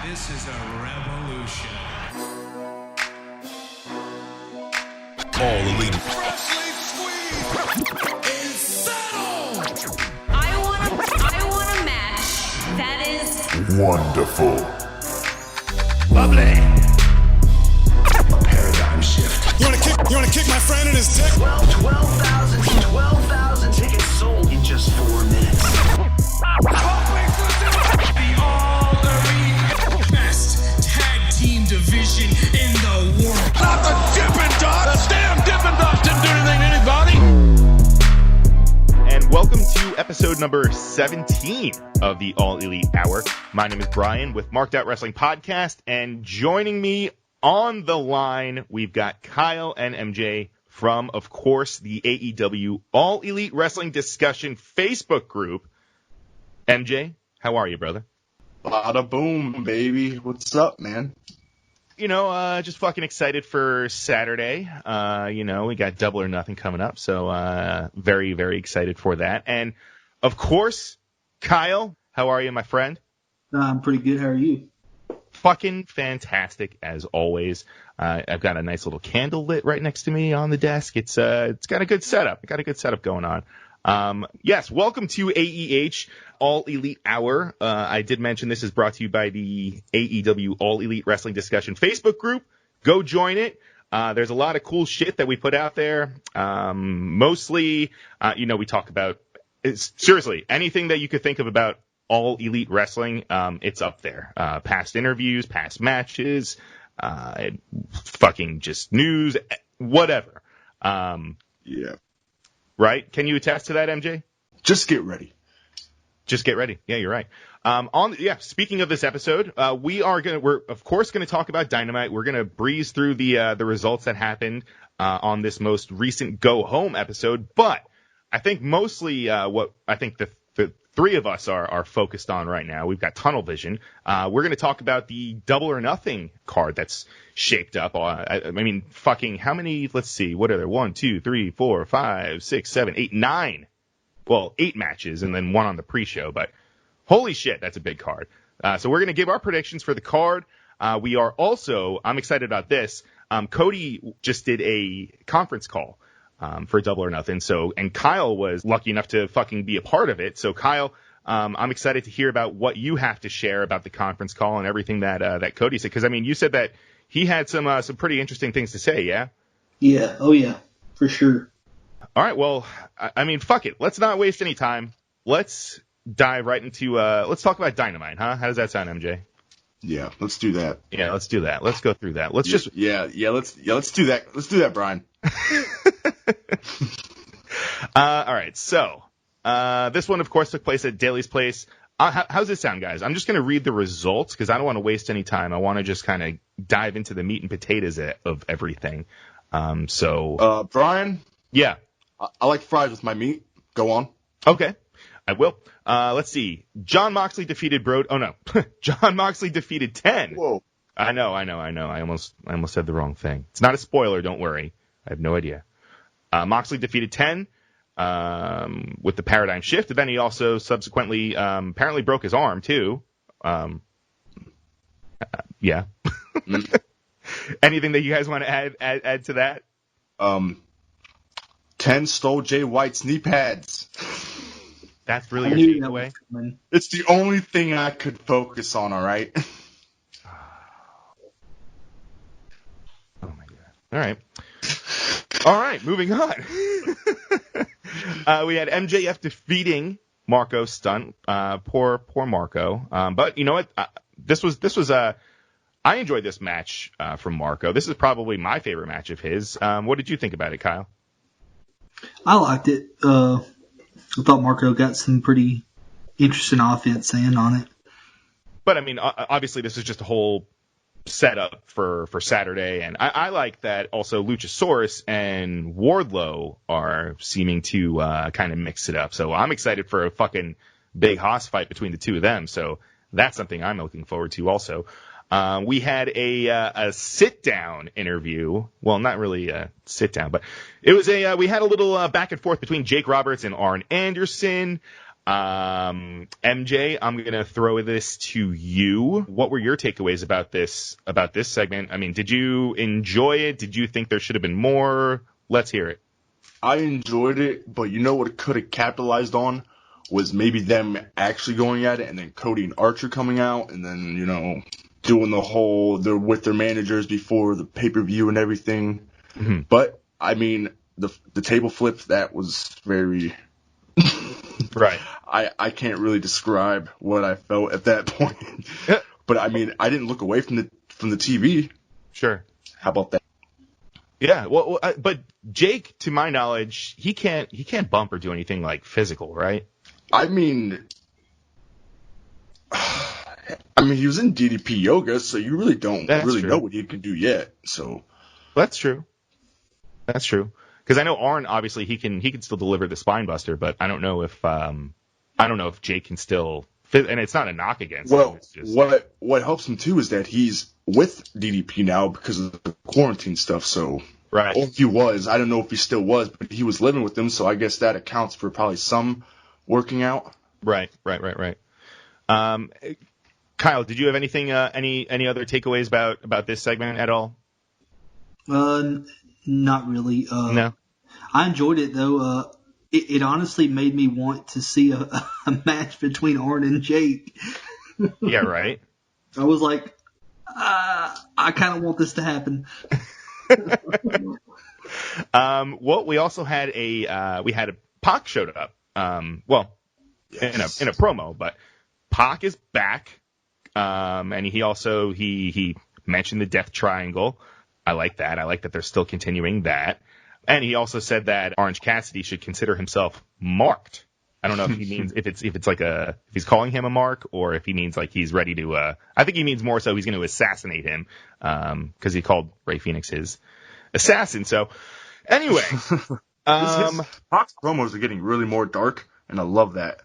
This is a revolution. All Elite Wrestling squeeze is settled. I want a match that is Wonderful. Bubbly. A paradigm shift. You wanna kick my friend in his dick? 12,000 tickets sold in just 4 minutes. The All Elite best tag team division in the world. Not the Dippin' Dots! The damn Dippin' Dots didn't do anything to anybody! And welcome to episode number 17 of the All Elite Hour. My name is Brian with MARKEDOUT Wrestling Podcast, and joining me on the line, we've got Kyle and MJ from, of course, the AEW All Elite Wrestling Discussion Facebook group. MJ, how are you, brother? Bada boom, baby. What's up, man? You know, just fucking excited for Saturday. We got Double or Nothing coming up, so very, very excited for that. And, of course, Kyle, how are you, my friend? I'm pretty good. How are you? Fucking fantastic, as always. I've got a nice little candle lit right next to me on the desk. It's got a good setup. I got a good setup going on. Yes, welcome to AEH All Elite Hour. I did mention this is brought to you by the AEW All Elite Wrestling Discussion Facebook group. Go join it. There's a lot of cool shit that we put out there. Mostly, we talk about, seriously, anything that you could think of about All Elite Wrestling, it's up there. Past interviews, past matches, fucking just news, whatever. Yeah. Right? Can you attest to that, MJ? Just get ready. Just get ready. Yeah, you're right. Speaking of this episode, we're of course gonna talk about Dynamite. We're gonna breeze through the results that happened on this most recent Go Home episode, but I think mostly what I think the three of us are focused on right now. We've got tunnel vision. We're going to talk about the Double or Nothing card that's shaped up. I mean, fucking how many? Let's see. What are there? 1, 2, 3, 4, 5, 6, 7, 8, 9. Well, 8 matches and then 1 on the pre-show. But holy shit, that's a big card. So we're going to give our predictions for the card. We are also, I'm excited about this. Cody just did a conference call for Double or Nothing. And Kyle was lucky enough to fucking be a part of it. So Kyle, I'm excited to hear about what you have to share about the conference call and everything that Cody said. Because I mean, you said that he had some pretty interesting things to say. Yeah. Yeah. Oh yeah, for sure. All right. Well, I mean, fuck it. Let's not waste any time. Let's dive right into. Let's talk about Dynamite, huh? How does that sound, MJ? Yeah, let's do that. Yeah, let's do that. Let's go through that. Let's let's do that. Let's do that, Brian. All right, so this one, of course, took place at Daly's Place. How's this sound, guys? I'm just going to read the results because I don't want to waste any time. I want to just kind of dive into the meat and potatoes of everything. Brian? Yeah. I like fries with my meat. Go on. Okay, I will. Let's see. Jon Moxley defeated Oh, no. Jon Moxley defeated 10. Whoa. I know. I almost said the wrong thing. It's not a spoiler, don't worry. I have no idea. Moxley defeated 10 with the paradigm shift, and then he also subsequently apparently broke his arm, too. Yeah. Anything that you guys want to add to that? 10 stole Jay White's knee pads. That's really your takeaway? It's the only thing I could focus on, all right? Oh, my God. All right, moving on. We had MJF defeating Marco Stunt. Poor Marco. But you know what? This was I enjoyed this match from Marco. This is probably my favorite match of his. What did you think about it, Kyle? I liked it. I thought Marco got some pretty interesting offense in on it. But I mean, obviously, this is just a whole setup for Saturday, and I like that also Luchasaurus and Wardlow are seeming to kind of mix it up. So I'm excited for a fucking big hoss fight between the two of them. So that's something I'm looking forward to also. We had a sit-down interview. Well, not really a sit-down, but it was we had a little back and forth between Jake Roberts and Arn Anderson. MJ, I'm going to throw this to you. What were your takeaways about this segment? I mean, did you enjoy it? Did you think there should have been more? Let's hear it. I enjoyed it, but you know what it could have capitalized on was maybe them actually going at it, and then Cody and Archer coming out, and then, you know, doing the whole, they're with their managers before the pay-per-view and everything. Mm-hmm. But, I mean, the table flips, that was very... Right. I can't really describe what I felt at that point. But, I mean, I didn't look away from the TV. Sure. How about that? Yeah, well, but Jake, to my knowledge, he can't bump or do anything like physical, right? I mean, he was in DDP yoga, so you really don't know what he can do yet. So that's true. That's true. Because I know Arn, obviously, he can still deliver the spine buster, but I don't know if Jake can still. And it's not a knock against him. It's just... what helps him too is that he's with DDP now because of the quarantine stuff. So right, or he was. I don't know if he still was, but he was living with them. So I guess that accounts for probably some working out. Right. Kyle, did you have anything? Any other takeaways about this segment at all? Not really. No. I enjoyed it though. It honestly made me want to see a match between Arn and Jake. Yeah, right. I was like, I kind of want this to happen. Well, we also had a Pac showed up. In a promo, but Pac is back. And he mentioned the Death Triangle. I like that. I like that they're still continuing that. And he also said that Orange Cassidy should consider himself marked. I don't know if he means if he's calling him a mark or if he means like he's ready to. I think he means more so he's going to assassinate him because he called Rey Fenix his assassin. So anyway, Pac's promos are getting really more dark, and I love that.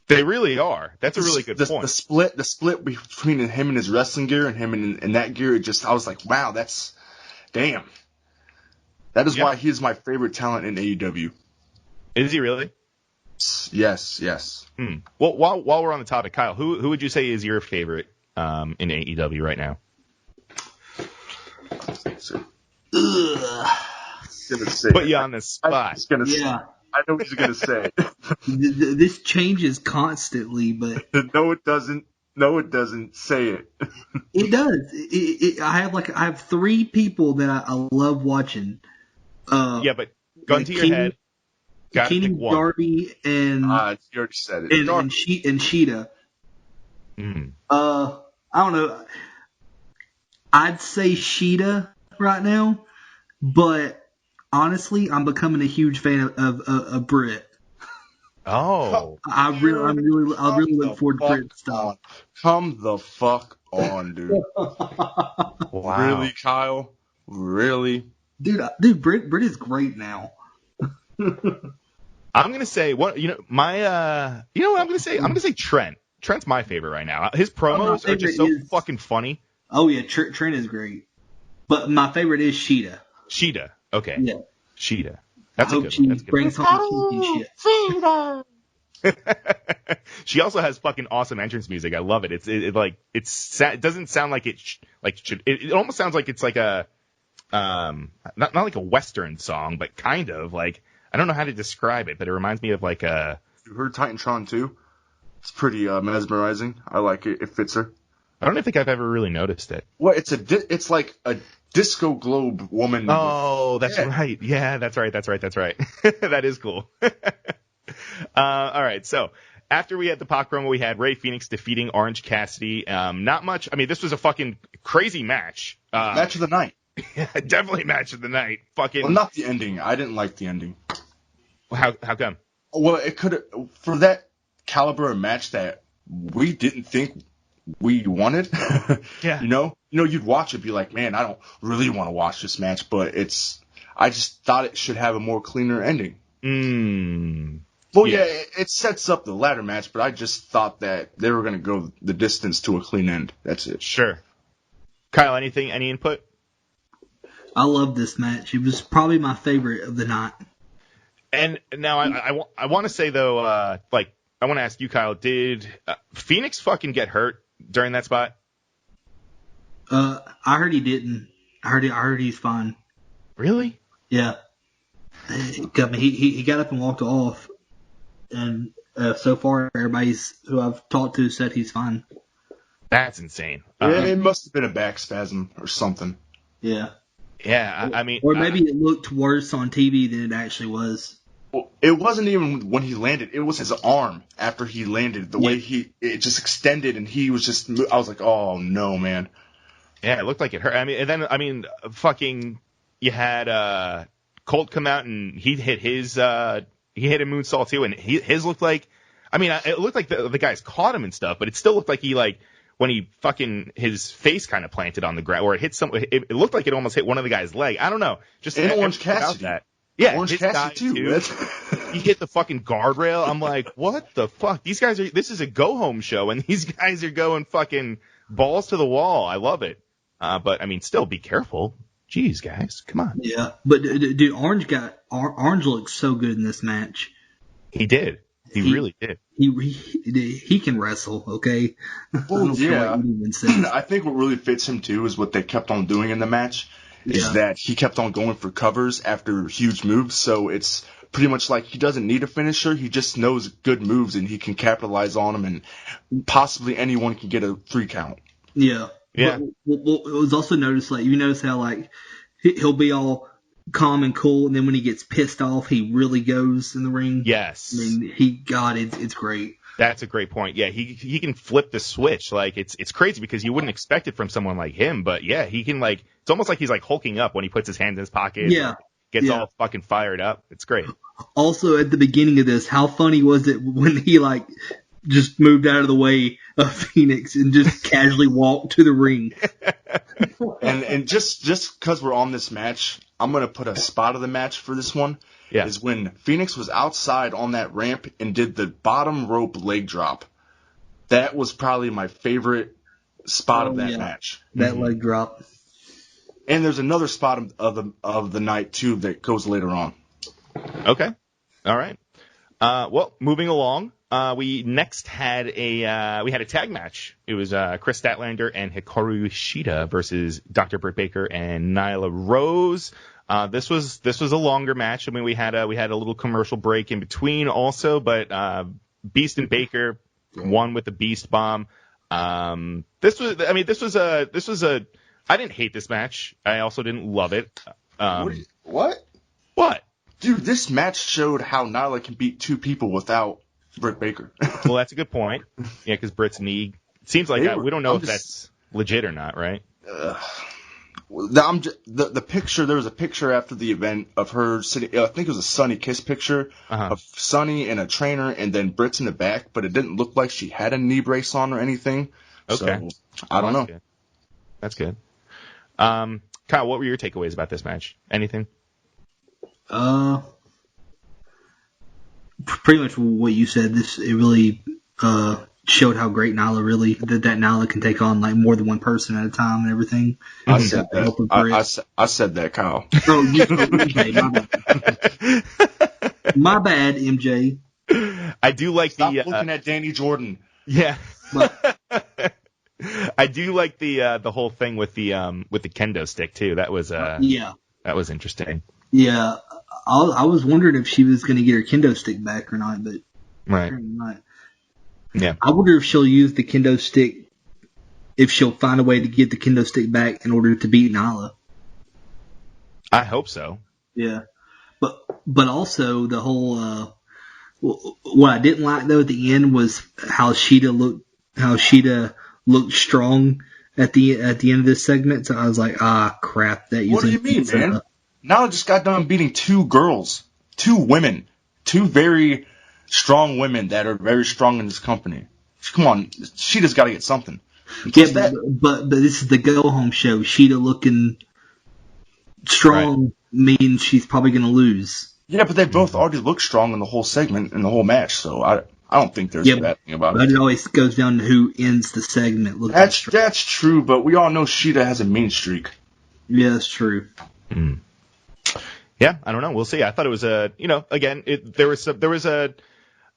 They really are. That's a really good point. The split between him and his wrestling gear and him in that gear, I was like, wow, that's damn. That is why he is my favorite talent in AEW. Is he really? Yes. Well, while we're on the topic, Kyle, who would you say is your favorite in AEW right now? Put you on the spot. I know what you're going to say. This changes constantly, but... No, it doesn't. No, it doesn't. Say it. It does. I have three people that I love watching. Yeah, but gun to your head. Kenny, Darby, and... you already said it. And Sheeta. Mm. I don't know. I'd say Sheeta right now, but... Honestly, I'm becoming a huge fan of Britt. Oh, I really look forward to Britt stuff. Come the fuck on, dude. Wow. Really, Kyle? Really? Dude, Britt is great now. I'm gonna say what what I'm gonna say. I'm gonna say Trent. Trent's my favorite right now. His promos are just so fucking funny. Oh yeah, Trent is great. But my favorite is Sheeta. Sheeta. Okay. Yeah. Sheeta. That's I a hope good she one. brings home some shit. She also has fucking awesome entrance music. I love it. It doesn't sound like it almost sounds like it's like a not like a Western song, but kind of like I don't know how to describe it, but it reminds me of like a. You heard Titantron too? It's pretty mesmerizing. I like it. It fits her. I don't think I've ever really noticed it. Well, it's like a disco globe woman. Oh, that's right. Yeah, that's right. That is cool. All right. So after we had the Pac promo, we had Rey Fenix defeating Orange Cassidy. Not much. I mean, this was a fucking crazy match. Match of the night. Yeah, definitely match of the night. Fucking. Well, not the ending. I didn't like the ending. How come? Well, it could have for that caliber of match that we didn't think we wanted. Yeah. You know, you'd watch it, be like, man, I don't really want to watch this match, but I just thought it should have a more cleaner ending. Well, yeah, it sets up the ladder match, but I just thought that they were going to go the distance to a clean end. That's it. Sure. Kyle, any input? I love this match. It was probably my favorite of the night. And now I want to say though, like I want to ask you, Kyle. Did Phoenix fucking get hurt during that spot? I heard he didn't. I heard he's fine. Really? Yeah. I mean, he got up and walked off, and so far everybody's who I've talked to said he's fine. That's insane. Yeah, it must have been a back spasm or something. Yeah. Yeah, I mean, or maybe it looked worse on TV than it actually was. Well, it wasn't even when he landed. It was his arm after he landed. The way it just extended, and he was just. I was like, oh no, man. Yeah, it looked like it hurt. I mean, and then fucking, you had Colt come out and he hit his a moonsault too, and his looked like. I mean, it looked like the guys caught him and stuff, but it still looked like he when he fucking his face kind of planted on the ground, or it hit it looked like it almost hit one of the guy's leg. I don't know. Just and Orange Cassidy. That. Yeah, Orange Cassidy too. He hit the fucking guardrail. I'm like, what the fuck? These guys this is a go home show, and these guys are going fucking balls to the wall. I love it. But I mean, still be careful. Jeez, guys, come on. Yeah, but dude, Orange looked so good in this match. He did. He really did. He can wrestle, okay? Well, yeah. I think what really fits him too is what they kept on doing in the match is that he kept on going for covers after huge moves. So it's pretty much like he doesn't need a finisher. He just knows good moves and he can capitalize on them, and possibly anyone can get a 3 count. Yeah. Yeah. Well, it was also noticed, like, you notice how, like, he'll be all calm and cool, and then when he gets pissed off, he really goes in the ring. Yes. I mean, it's great. That's a great point. Yeah, he can flip the switch. Like, it's crazy because you wouldn't expect it from someone like him, but yeah, he can, like, it's almost like he's like hulking up when he puts his hands in his pocket. Yeah. Gets all fucking fired up. It's great. Also, at the beginning of this, how funny was it when he, like, just moved out of the way of Phoenix and just casually walked to the ring. And just because we're on this match, I'm going to put a spot of the match for this one. Yeah. Is when Phoenix was outside on that ramp and did the bottom rope leg drop. That was probably my favorite spot of that match. That leg drop. And there's another spot of the night too that goes later on. Okay. All right. Well, moving along. We next had a tag match. It was Chris Statlander and Hikaru Shida versus Dr. Britt Baker and Nyla Rose. This was a longer match. I mean, we had a little commercial break in between also, but Beast and Baker won with the Beast Bomb. This was a. I didn't hate this match. I also didn't love it. What? What? Dude, this match showed how Nyla can beat 2 people without Britt Baker. Well, that's a good point. Yeah, because Britt's knee. It seems like we don't know if that's legit or not, right? The picture. There was a picture after the event of her sitting. I think it was a Sunny Kiss picture of Sunny and a trainer, and then Britt's in the back. But it didn't look like she had a knee brace on or anything. Okay, so, I don't know. Good. That's good. Kyle, what were your takeaways about this match? Anything? Pretty much what you said. It really showed how great Nyla really that Nyla can take on like more than one person at a time and everything. I said that. I said that, Kyle. Oh, MJ, my bad, MJ. I do like Stop looking at Danny Jordan. Yeah. I do like the whole thing with the kendo stick too. That was that was interesting. Yeah, I was wondering if she was going to get her kendo stick back or not, but apparently not. Yeah. I wonder if she'll use the kendo stick, if she'll find a way to get the kendo stick back in order to beat Nyla. I hope so. Yeah, but also the whole what I didn't like though at the end was how Shida looked strong at the end of this segment. So I was like, crap. What do you mean, man? Nyla just got done beating 2 girls, 2 women, 2 very strong women that are very strong in this company. Come on, Shida's got to get something. Yeah, but this is the go home show. Shida looking strong means she's probably going to lose. Yeah, but they both already looked strong in the whole segment and the whole match, so I don't think there's a bad thing about it. It always goes down to who ends the segment. That's true, but we all know Shida has a mean streak. Yeah, that's true. Mm. Yeah, I don't know. We'll see. I thought it was again, there was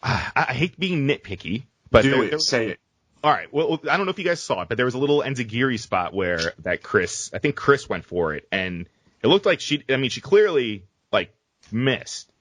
I hate being nitpicky, but Say it. All right. Well, I don't know if you guys saw it, but there was a little enziguri spot where I think Chris went for it, and it looked like she clearly like missed.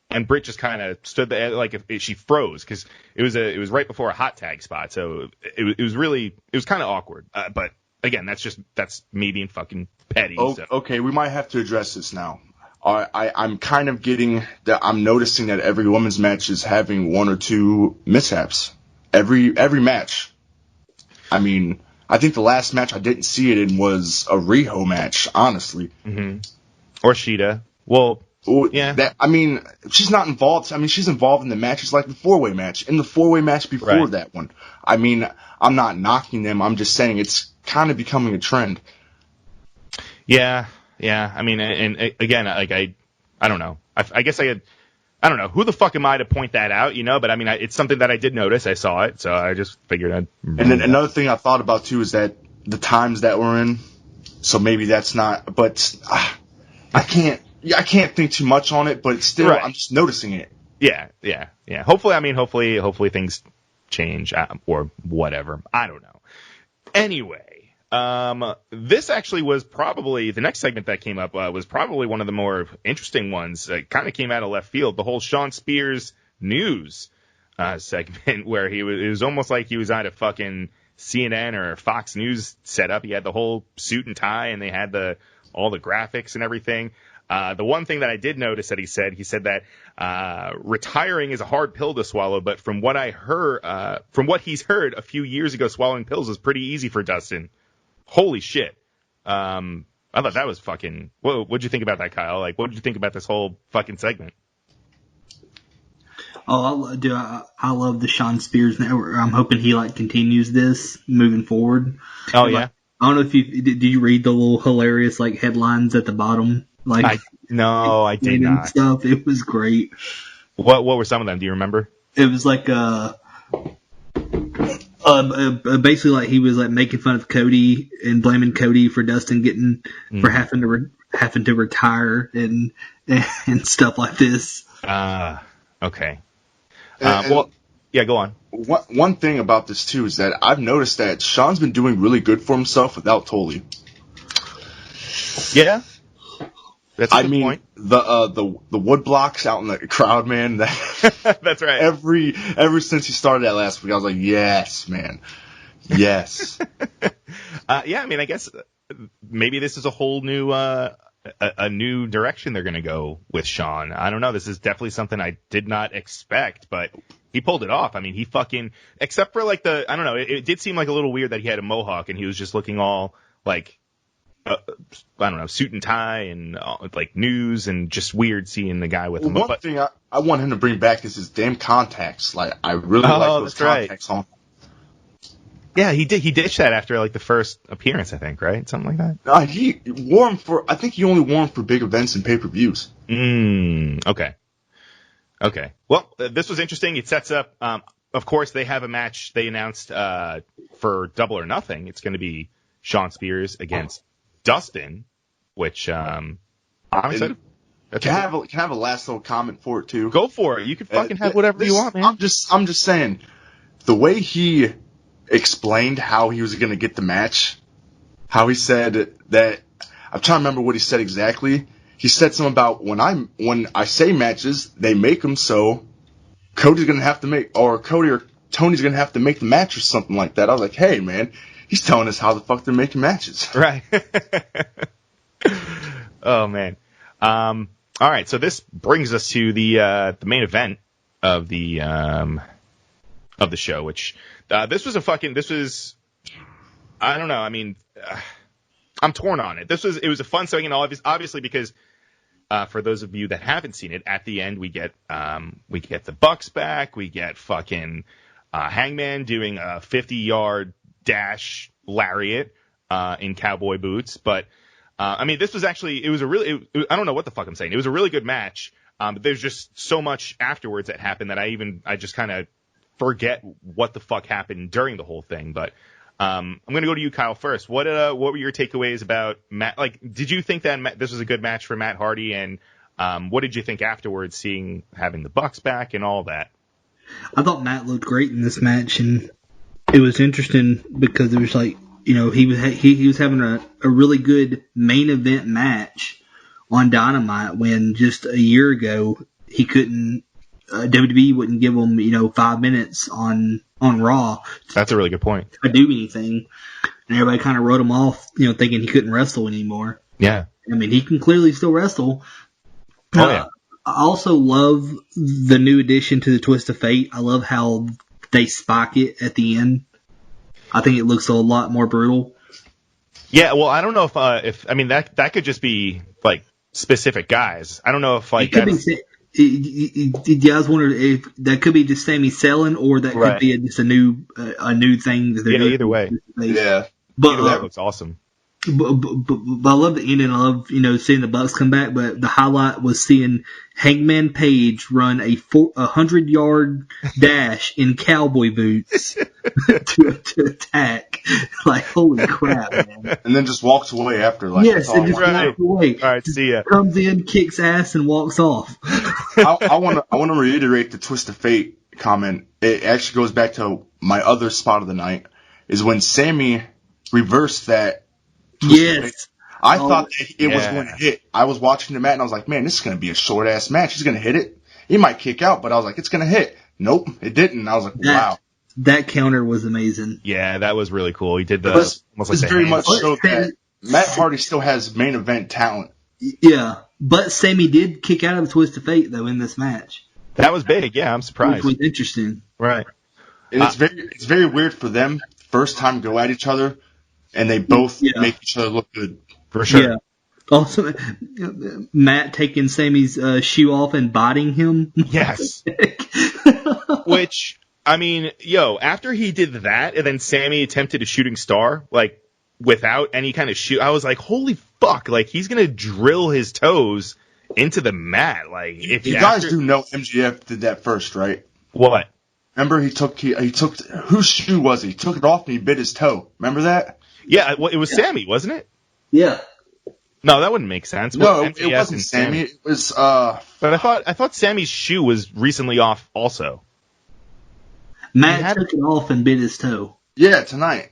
And Britt just kind of stood there like if she froze because it was right before a hot tag spot, so it was kind of awkward. But again, that's me being fucking petty. Oh, so. Okay, we might have to address this now. I'm kind of getting that. I'm noticing that every women's match is having one or two mishaps. Every match. I mean, I think the last match I didn't see it in was a Riho match, honestly. Mm-hmm. Or Shida. Well. Yeah. She's not involved. I mean, she's involved in the matches like the 4-way match. In the 4-way match before that one. I mean, I'm not knocking them. I'm just saying it's kind of becoming a trend. Yeah. I mean, and again, like I don't know. I guess I don't know. Who the fuck am I to point that out, you know? But I mean, it's something that I did notice. I saw it, so I just figured I'd. And then another thing I thought about too is that the times that we're in. So maybe that's not. But I can't think too much on it, but still, I'm just noticing it. Yeah. Hopefully things change or whatever. I don't know. Anyway, this actually was probably the next segment that came up was probably one of the more interesting ones. It kind of came out of left field. The whole Sean Spears news segment where it was almost like he was at a fucking CNN or Fox News setup. He had the whole suit and tie, and they had all the graphics and everything. The one thing that I did notice that he said that retiring is a hard pill to swallow, but from what he's heard a few years ago, swallowing pills was pretty easy for Dustin. Holy shit. I thought that was fucking. What'd you think about that, Kyle? Like, what did you think about this whole fucking segment? Oh, I love the Sean Spears network. I'm hoping he continues this moving forward. Oh yeah. I don't know if did you read the little hilarious headlines at the bottom? I did not. Stuff. It was great. What were some of them? Do you remember? It was basically he was making fun of Cody and blaming Cody for Dustin for having to retire and stuff like this. Okay. Yeah, go on. One thing about this too is that I've noticed that Sean's been doing really good for himself without Tully. Yeah. That's a good point. The wood blocks out in the crowd, man. That's right. Ever since he started that last week, I was like, yes, man. Yes. Yeah, I mean, I guess maybe this is a whole new a new direction they're going to go with Sean. I don't know. This is definitely something I did not expect, but he pulled it off. I mean, he fucking, except for I don't know, it did seem like a little weird that he had a mohawk and he was just looking all I don't know, suit and tie and news and just weird seeing the guy with him. One thing I want him to bring back is his damn contacts. I really like those contacts on. Yeah, he ditched that after the first appearance, I think, right? Something like that. He wore them I think he only wore them for big events and pay-per-views. Okay. Well, this was interesting. It sets up, of course, they have a match they announced for Double or Nothing. It's going to be Sean Spears against Dustin, which I'm excited. Can I have a last little comment for it too? Go for it. You can fucking have whatever you want, man. I'm just saying, the way he explained how he was going to get the match, how he said that, I'm trying to remember what he said exactly. He said something about when I say matches, they make them so Cody's going to have to make, or Cody or Tony's going to have to make the match or something like that. I was like, hey man, he's telling us how the fuck they're making matches. Right. Oh man. All right. So this brings us to the main event of the show, which, this was, I don't know. I mean, I'm torn on it. It was a fun segment, obviously, because, for those of you that haven't seen it, at the end we get the Bucks back. We get fucking, Hangman doing a 50-yard dash lariat, in cowboy boots. But, I mean, this was actually, I don't know what the fuck I'm saying. It was a really good match. But there's just so much afterwards that happened that I just kind of forget what the fuck happened during the whole thing. But I'm going to go to you, Kyle, first. What were your takeaways about Matt? Did you think that this was a good match for Matt Hardy and What did you think afterwards, having the Bucks back and all that? I thought Matt looked great in this match, and it was interesting because it was like, he was having a really good main event match on Dynamite when just a year ago he couldn't, WWE wouldn't give him, 5 minutes on Raw. That's a really good point. To do anything. And everybody kind of wrote him off, thinking he couldn't wrestle anymore. Yeah. I mean, he can clearly still wrestle. Oh, yeah. I also love the new addition to the Twist of Fate. I love how they spike it at the end. I think it looks a lot more brutal. Yeah, well, I don't know if that could just be like specific guys. I don't know if like you guys wonder if that could be just Sami selling, or that could be just a new thing that they're doing. Either way. Yeah. But that looks awesome. But I love the ending. I love seeing the Bucks come back. But the highlight was seeing Hangman Page run a 100-yard dash in cowboy boots to attack. Like, holy crap, man! And then just walks away after. Like, yes, and just walks away. All right, see ya. Comes in, kicks ass, and walks off. I want to reiterate the Twist of Fate comment. It actually goes back to my other spot of the night. Is when Sami reversed that. Yes. I thought that it was going to hit. I was watching the match and I was like, man, this is going to be a short ass match. He's going to hit it. He might kick out, but I was like, it's going to hit. Nope, it didn't. And I was like, wow. That counter was amazing. Yeah, that was really cool. He did the almost like very much showed that Matt Hardy still has main event talent. Yeah, but Sami did kick out of the Twist of Fate though in this match. That was big. Yeah, I'm surprised. Which was interesting. Right. And it's very weird for them first time go at each other. And they both make each other look good. For sure. Yeah. Also, Matt taking Sami's shoe off and biting him. Yes. Which, I mean, after he did that, and then Sami attempted a shooting star, like, without any kind of shoe, I was like, holy fuck, like, he's gonna drill his toes into the mat. Like, if you guys do know MJF did that first, right? What? Remember he took whose shoe was he? He took it off and he bit his toe. Remember that? Yeah, well, it was Sami, wasn't it? Yeah. No, that wouldn't make sense. No, it wasn't Sami. It was But I thought Sami's shoe was recently off also. Matt took it off and bit his toe. Yeah,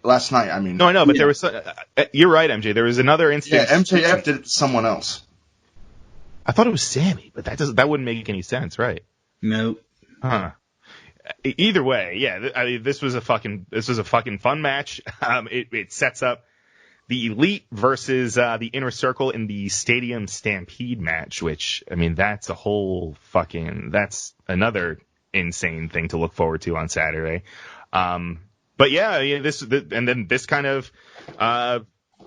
last night. I mean. No, I know, but there was. You're right, MJ. There was another instance. Yeah, MJF did it to someone else. I thought it was Sami, but that wouldn't make any sense, right? Nope. Huh. Either way, yeah. I mean, this was a fucking fun match. It sets up the Elite versus the Inner Circle in the Stadium Stampede match, which, I mean, that's that's another insane thing to look forward to on Saturday. But yeah, and then this kind of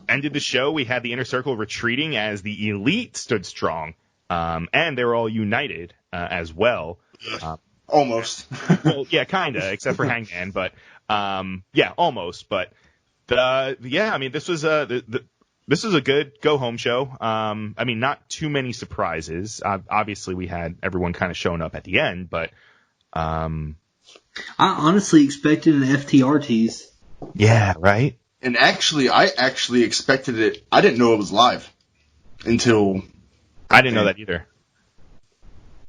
ended the show. We had the Inner Circle retreating as the Elite stood strong, and they were all united as well. Almost. Well, yeah, kinda, except for Hangman, but yeah, almost. But I mean, this was a good go home show. I mean, not too many surprises. Obviously, we had everyone kind of showing up at the end, but I honestly expected an FTR tease. Yeah, right. And I actually expected it. I didn't know it was live until I didn't know that either.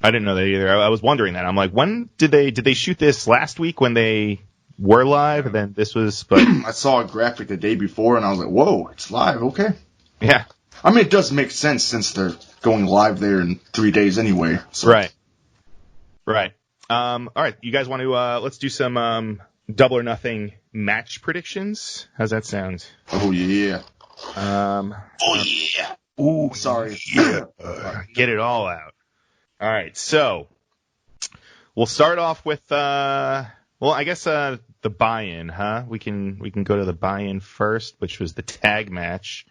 I was wondering that. I'm like, when did they shoot this last week when they were live? And then this was, but I saw a graphic the day before and I was like, whoa, it's live. Okay. Yeah. I mean, it does make sense since they're going live there in 3 days anyway. So. Right. All right. You guys want to, let's do some, Double or Nothing match predictions. How's that sound? Oh yeah. Oh yeah. Ooh, sorry. Yeah. Get it all out. All right, so we'll start off with the buy-in, huh? We can go to the buy-in first, which was the tag match.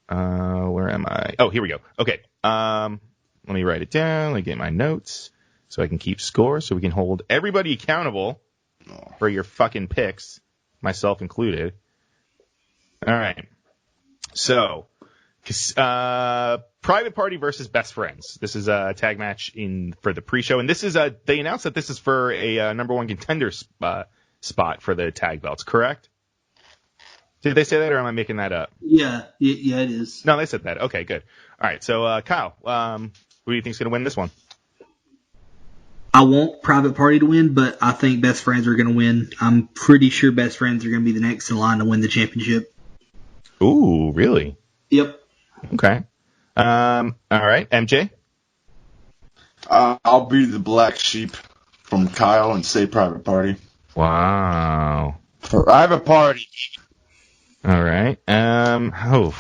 Where am I? Oh, here we go. Okay. Let me write it down. Let me get my notes so I can keep score, so we can hold everybody accountable for your fucking picks, myself included. All right. So, Private Party versus Best Friends. This is a tag match for the pre-show, and this is they announced that this is for a number one contender spot for the tag belts. Correct? Did they say that, or am I making that up? Yeah, it is. No, they said that. Okay, good. All right, so Kyle, who do you think's going to win this one? I want Private Party to win, but I think Best Friends are going to win. I'm pretty sure Best Friends are going to be the next in line to win the championship. Ooh, really? Yep. Okay. All right, MJ? I'll be the black sheep from Kyle and say Private Party. Wow. Private Party. All right. Now,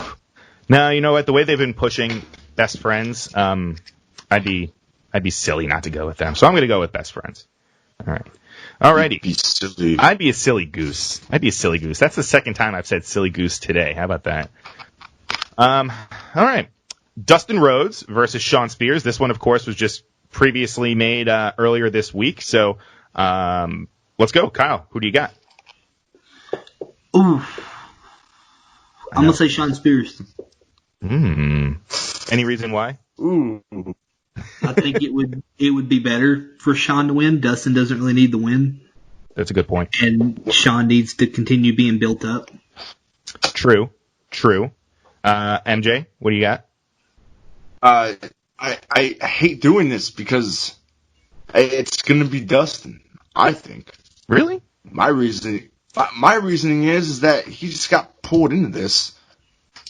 you know what? The way they've been pushing Best Friends, I'd be silly not to go with them. So I'm going to go with Best Friends. All right. Alrighty. Be silly. I'd be a silly goose. That's the second time I've said silly goose today. How about that? All right. Dustin Rhodes versus Shawn Spears. This one, of course, was just previously made earlier this week. So let's go. Kyle, who do you got? Ooh. I'm going to say Shawn Spears. Any reason why? Ooh. I think it would be better for Shawn to win. Dustin doesn't really need the win. That's a good point. And Shawn needs to continue being built up. True. MJ, what do you got? I hate doing this because it's going to be Dustin, I think. Really? My reasoning is that he just got pulled into this.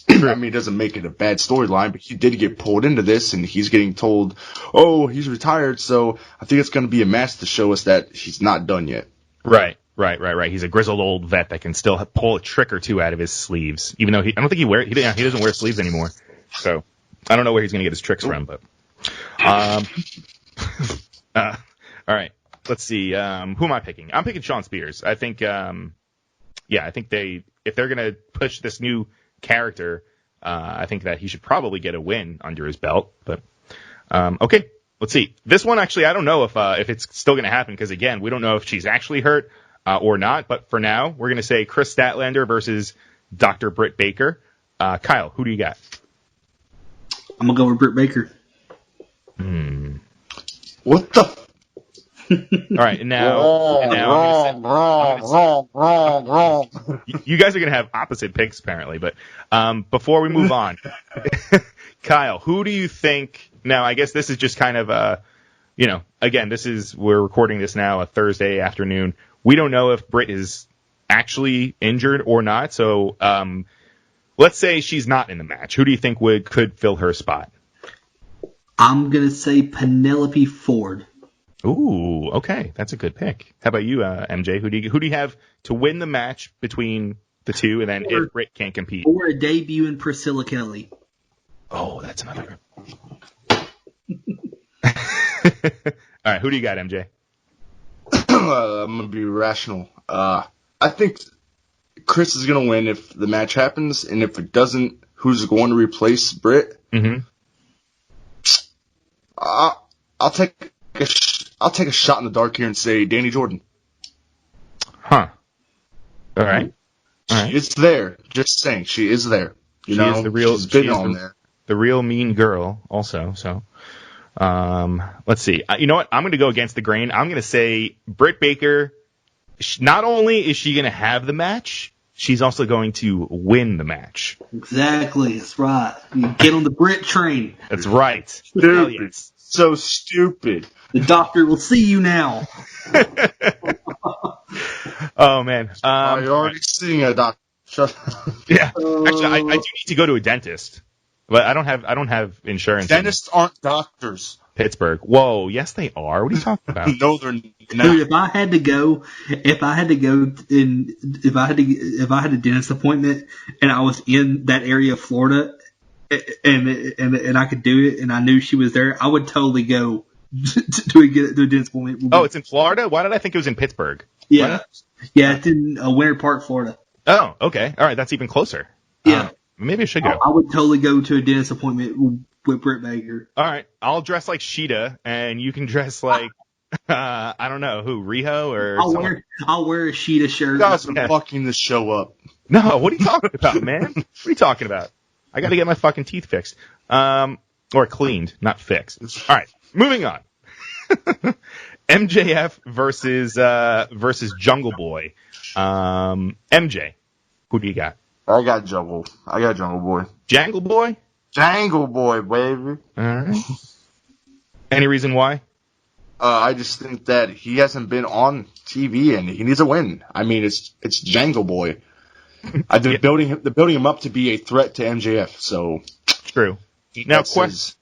I mean, it doesn't make it a bad storyline, but he did get pulled into this, and he's getting told, oh, he's retired, so I think it's going to be a match to show us that he's not done yet. Right. He's a grizzled old vet that can still pull a trick or two out of his sleeves, even though I don't think he doesn't wear sleeves anymore. So I don't know where he's going to get his tricks from, but all right. Let's see. Who am I picking? I'm picking Shawn Spears. I think I think if they're going to push this new character, I think that he should probably get a win under his belt. But okay, let's see. This one actually, I don't know if it's still going to happen because again, we don't know if she's actually hurt or not. But for now, we're going to say Chris Statlander versus Dr. Britt Baker. Kyle, who do you got? I'm gonna go with Britt Baker. What the? All right, and now you guys are going to have opposite picks apparently, but before we move on, Kyle, who do you think? Now, I guess this is just kind of again, we're recording this now a Thursday afternoon. We don't know if Britt is actually injured or not. So let's say she's not in the match. Who do you think could fill her spot? I'm gonna say Penelope Ford. Ooh, okay, that's a good pick. How about you, MJ? Who do you have to win the match between the two, and then if Britt can't compete, or a debut in Priscilla Kelly? Oh, that's another. All right, who do you got, MJ? I'm gonna be rational. I think Chris is gonna win if the match happens, and if it doesn't, who's going to replace Britt? Mm-hmm. I'll take a shot in the dark here and say Danny Jordan. Huh. All right. It's there. Just saying, she is there. She's been on there. The real mean girl, also. So, let's see. You know what? I'm going to go against the grain. I'm going to say Britt Baker. Not only is she going to have the match, she's also going to win the match. Exactly. That's right. You get on the Britt train. That's right. Stupid. Yes. So stupid. The doctor will see you now. Oh man. I already seeing a doctor. Shut up. Yeah. Actually, I do need to go to a dentist, but I don't have insurance. Dentists aren't doctors. Pittsburgh. Whoa. Yes, they are. What are you talking about? No, they're not. Dude, if I had a dentist appointment and I was in that area of Florida and I could do it and I knew she was there, I would totally go to a dentist appointment. Oh, it's in Florida? Why did I think it was in Pittsburgh? Yeah. Yeah, it's in Winter Park, Florida. Oh, okay. All right, that's even closer. Yeah. Maybe I should go. I would totally go to a dentist appointment with Britt Baker. All right, I'll dress like Sheeta, and you can dress like I don't know who, Riho or I'll wear a Sheeta shirt. You guys are fucking the show up. No, what are you talking about, man? What are you talking about? I got to get my fucking teeth fixed, or cleaned, not fixed. All right, moving on. MJF versus Jungle Boy. MJ, who do you got? I got Jungle Boy. Jangle Boy? Jangle Boy, baby. All right. Any reason why? I just think that he hasn't been on TV and he needs a win. I mean, it's Jangle Boy. They're building him up to be a threat to MJF. So true. Now, question.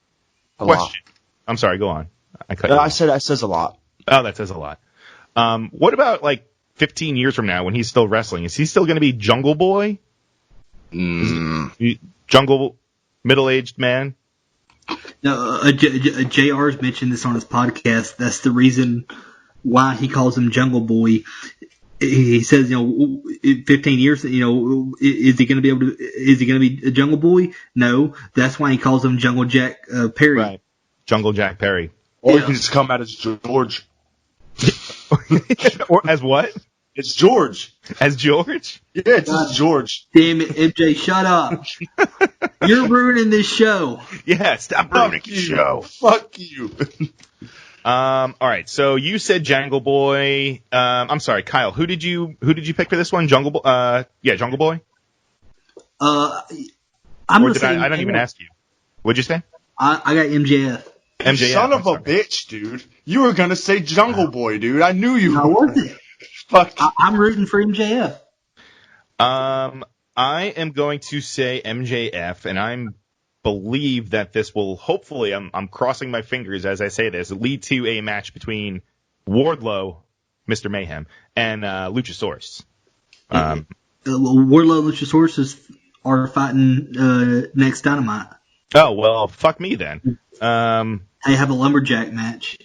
I'm sorry. Go on. I said that says a lot. Oh, that says a lot. What about like 15 years from now when he's still wrestling? Is he still going to be Jungle Boy? Jungle middle-aged man? No, JR's mentioned this on his podcast. That's the reason why he calls him Jungle Boy. He says, in 15 years, is he going to be a Jungle Boy? No, that's why he calls him Jungle Jack Perry. Right. Jungle Jack Perry. Or he can just come out as George. Or as what? It's George. As George? Yeah, it's George. Damn it, MJ, shut up. You're ruining this show. Yeah, stop ruining the show. Fuck you. All right, so you said Jangle Boy. I'm sorry, Kyle. Who did you pick for this one? Jungle Boy. Jungle Boy. I don't even ask you. What'd you say? I got MJF. MJF. Son of a bitch, dude. You were gonna say Jungle Boy, dude. I knew you. I wasn't. Fuck. I'm rooting for MJF. I am going to say MJF, and I believe that this will hopefully, I'm crossing my fingers as I say this, lead to a match between Wardlow, Mr. Mayhem, and Luchasaurus. Wardlow Luchasaurus are fighting next Dynamite. Oh, well, fuck me then. They have a lumberjack match.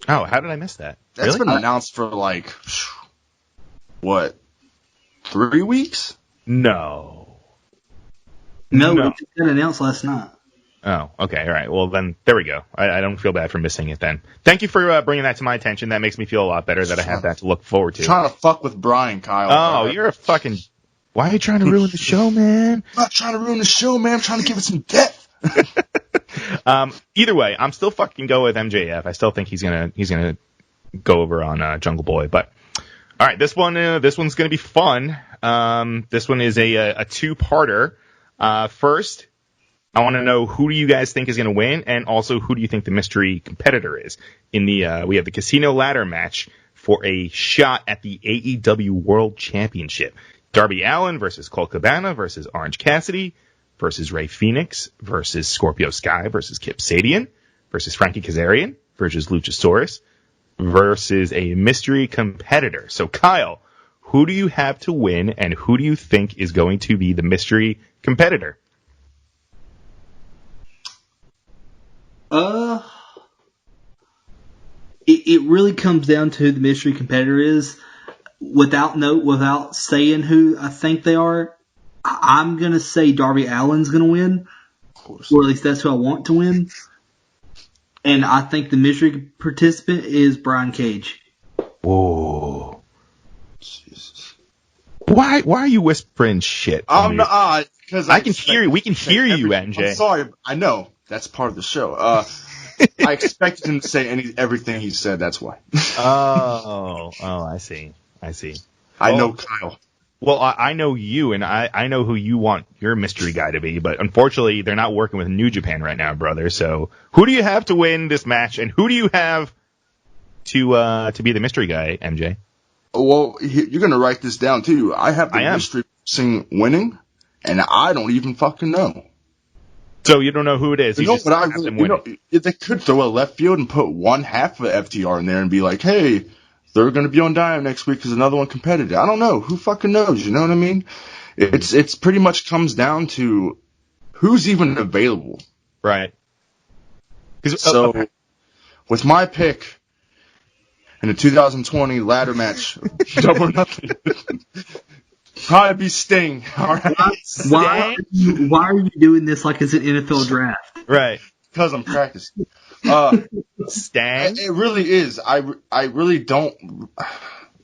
Oh, how did I miss that? That's Really? been announced for like, what, 3 weeks? No. No, it got announced last night. Oh, okay. All right. Well, then, there we go. I don't feel bad for missing it then. Thank you for bringing that to my attention. That makes me feel a lot better that I have that to look forward to. Trying to fuck with Brian, Kyle. Oh, you're a fucking... Why are you trying to ruin the show, man? I'm not trying to ruin the show, man. I'm trying to give it some depth. Either way, I'm still fucking go with MJF. I still think he's gonna go over on Jungle Boy. But all right, this one's gonna be fun. This one is a two-parter. First, I want to know who do you guys think is gonna win, and also who do you think the mystery competitor is in the we have the Casino Ladder match for a shot at the AEW World Championship. Darby Allin versus Colt Cabana versus Orange Cassidy versus Rey Fenix versus Scorpio Sky versus Kip Sabian versus Frankie Kazarian versus Luchasaurus versus a mystery competitor. So, Kyle, who do you have to win, and who do you think is going to be the mystery competitor? It really comes down to who the mystery competitor is. Without saying who I think they are, I'm going to say Darby Allin's going to win. Of course. Or at least that's who I want to win. And I think the mystery participant is Brian Cage. Whoa. Jesus. Why are you whispering shit? I'm not, because I can hear you. We can hear you, MJ. I'm sorry. I know. That's part of the show. I expected him to say everything he said. That's why. Oh, I see. I know Kyle. Well, I know you, and I know who you want your mystery guy to be, but unfortunately, they're not working with New Japan right now, brother. So, who do you have to win this match, and who do you have to be the mystery guy, MJ? Well, you're gonna write this down too. I have the mystery person winning, and I don't even fucking know. So you don't know who it is. They could throw a left field and put one half of FTR in there and be like, hey, they're going to be on Dynamite next week because another one competitive. I don't know. Who fucking knows? You know what I mean? It's pretty much comes down to who's even available. Right. So, with my pick in the 2020 ladder match, Double or Nothing, probably be Sting. All right. Why are you doing this like it's an NFL draft? Right. Because I'm practicing. Sting? It really is. I really don't.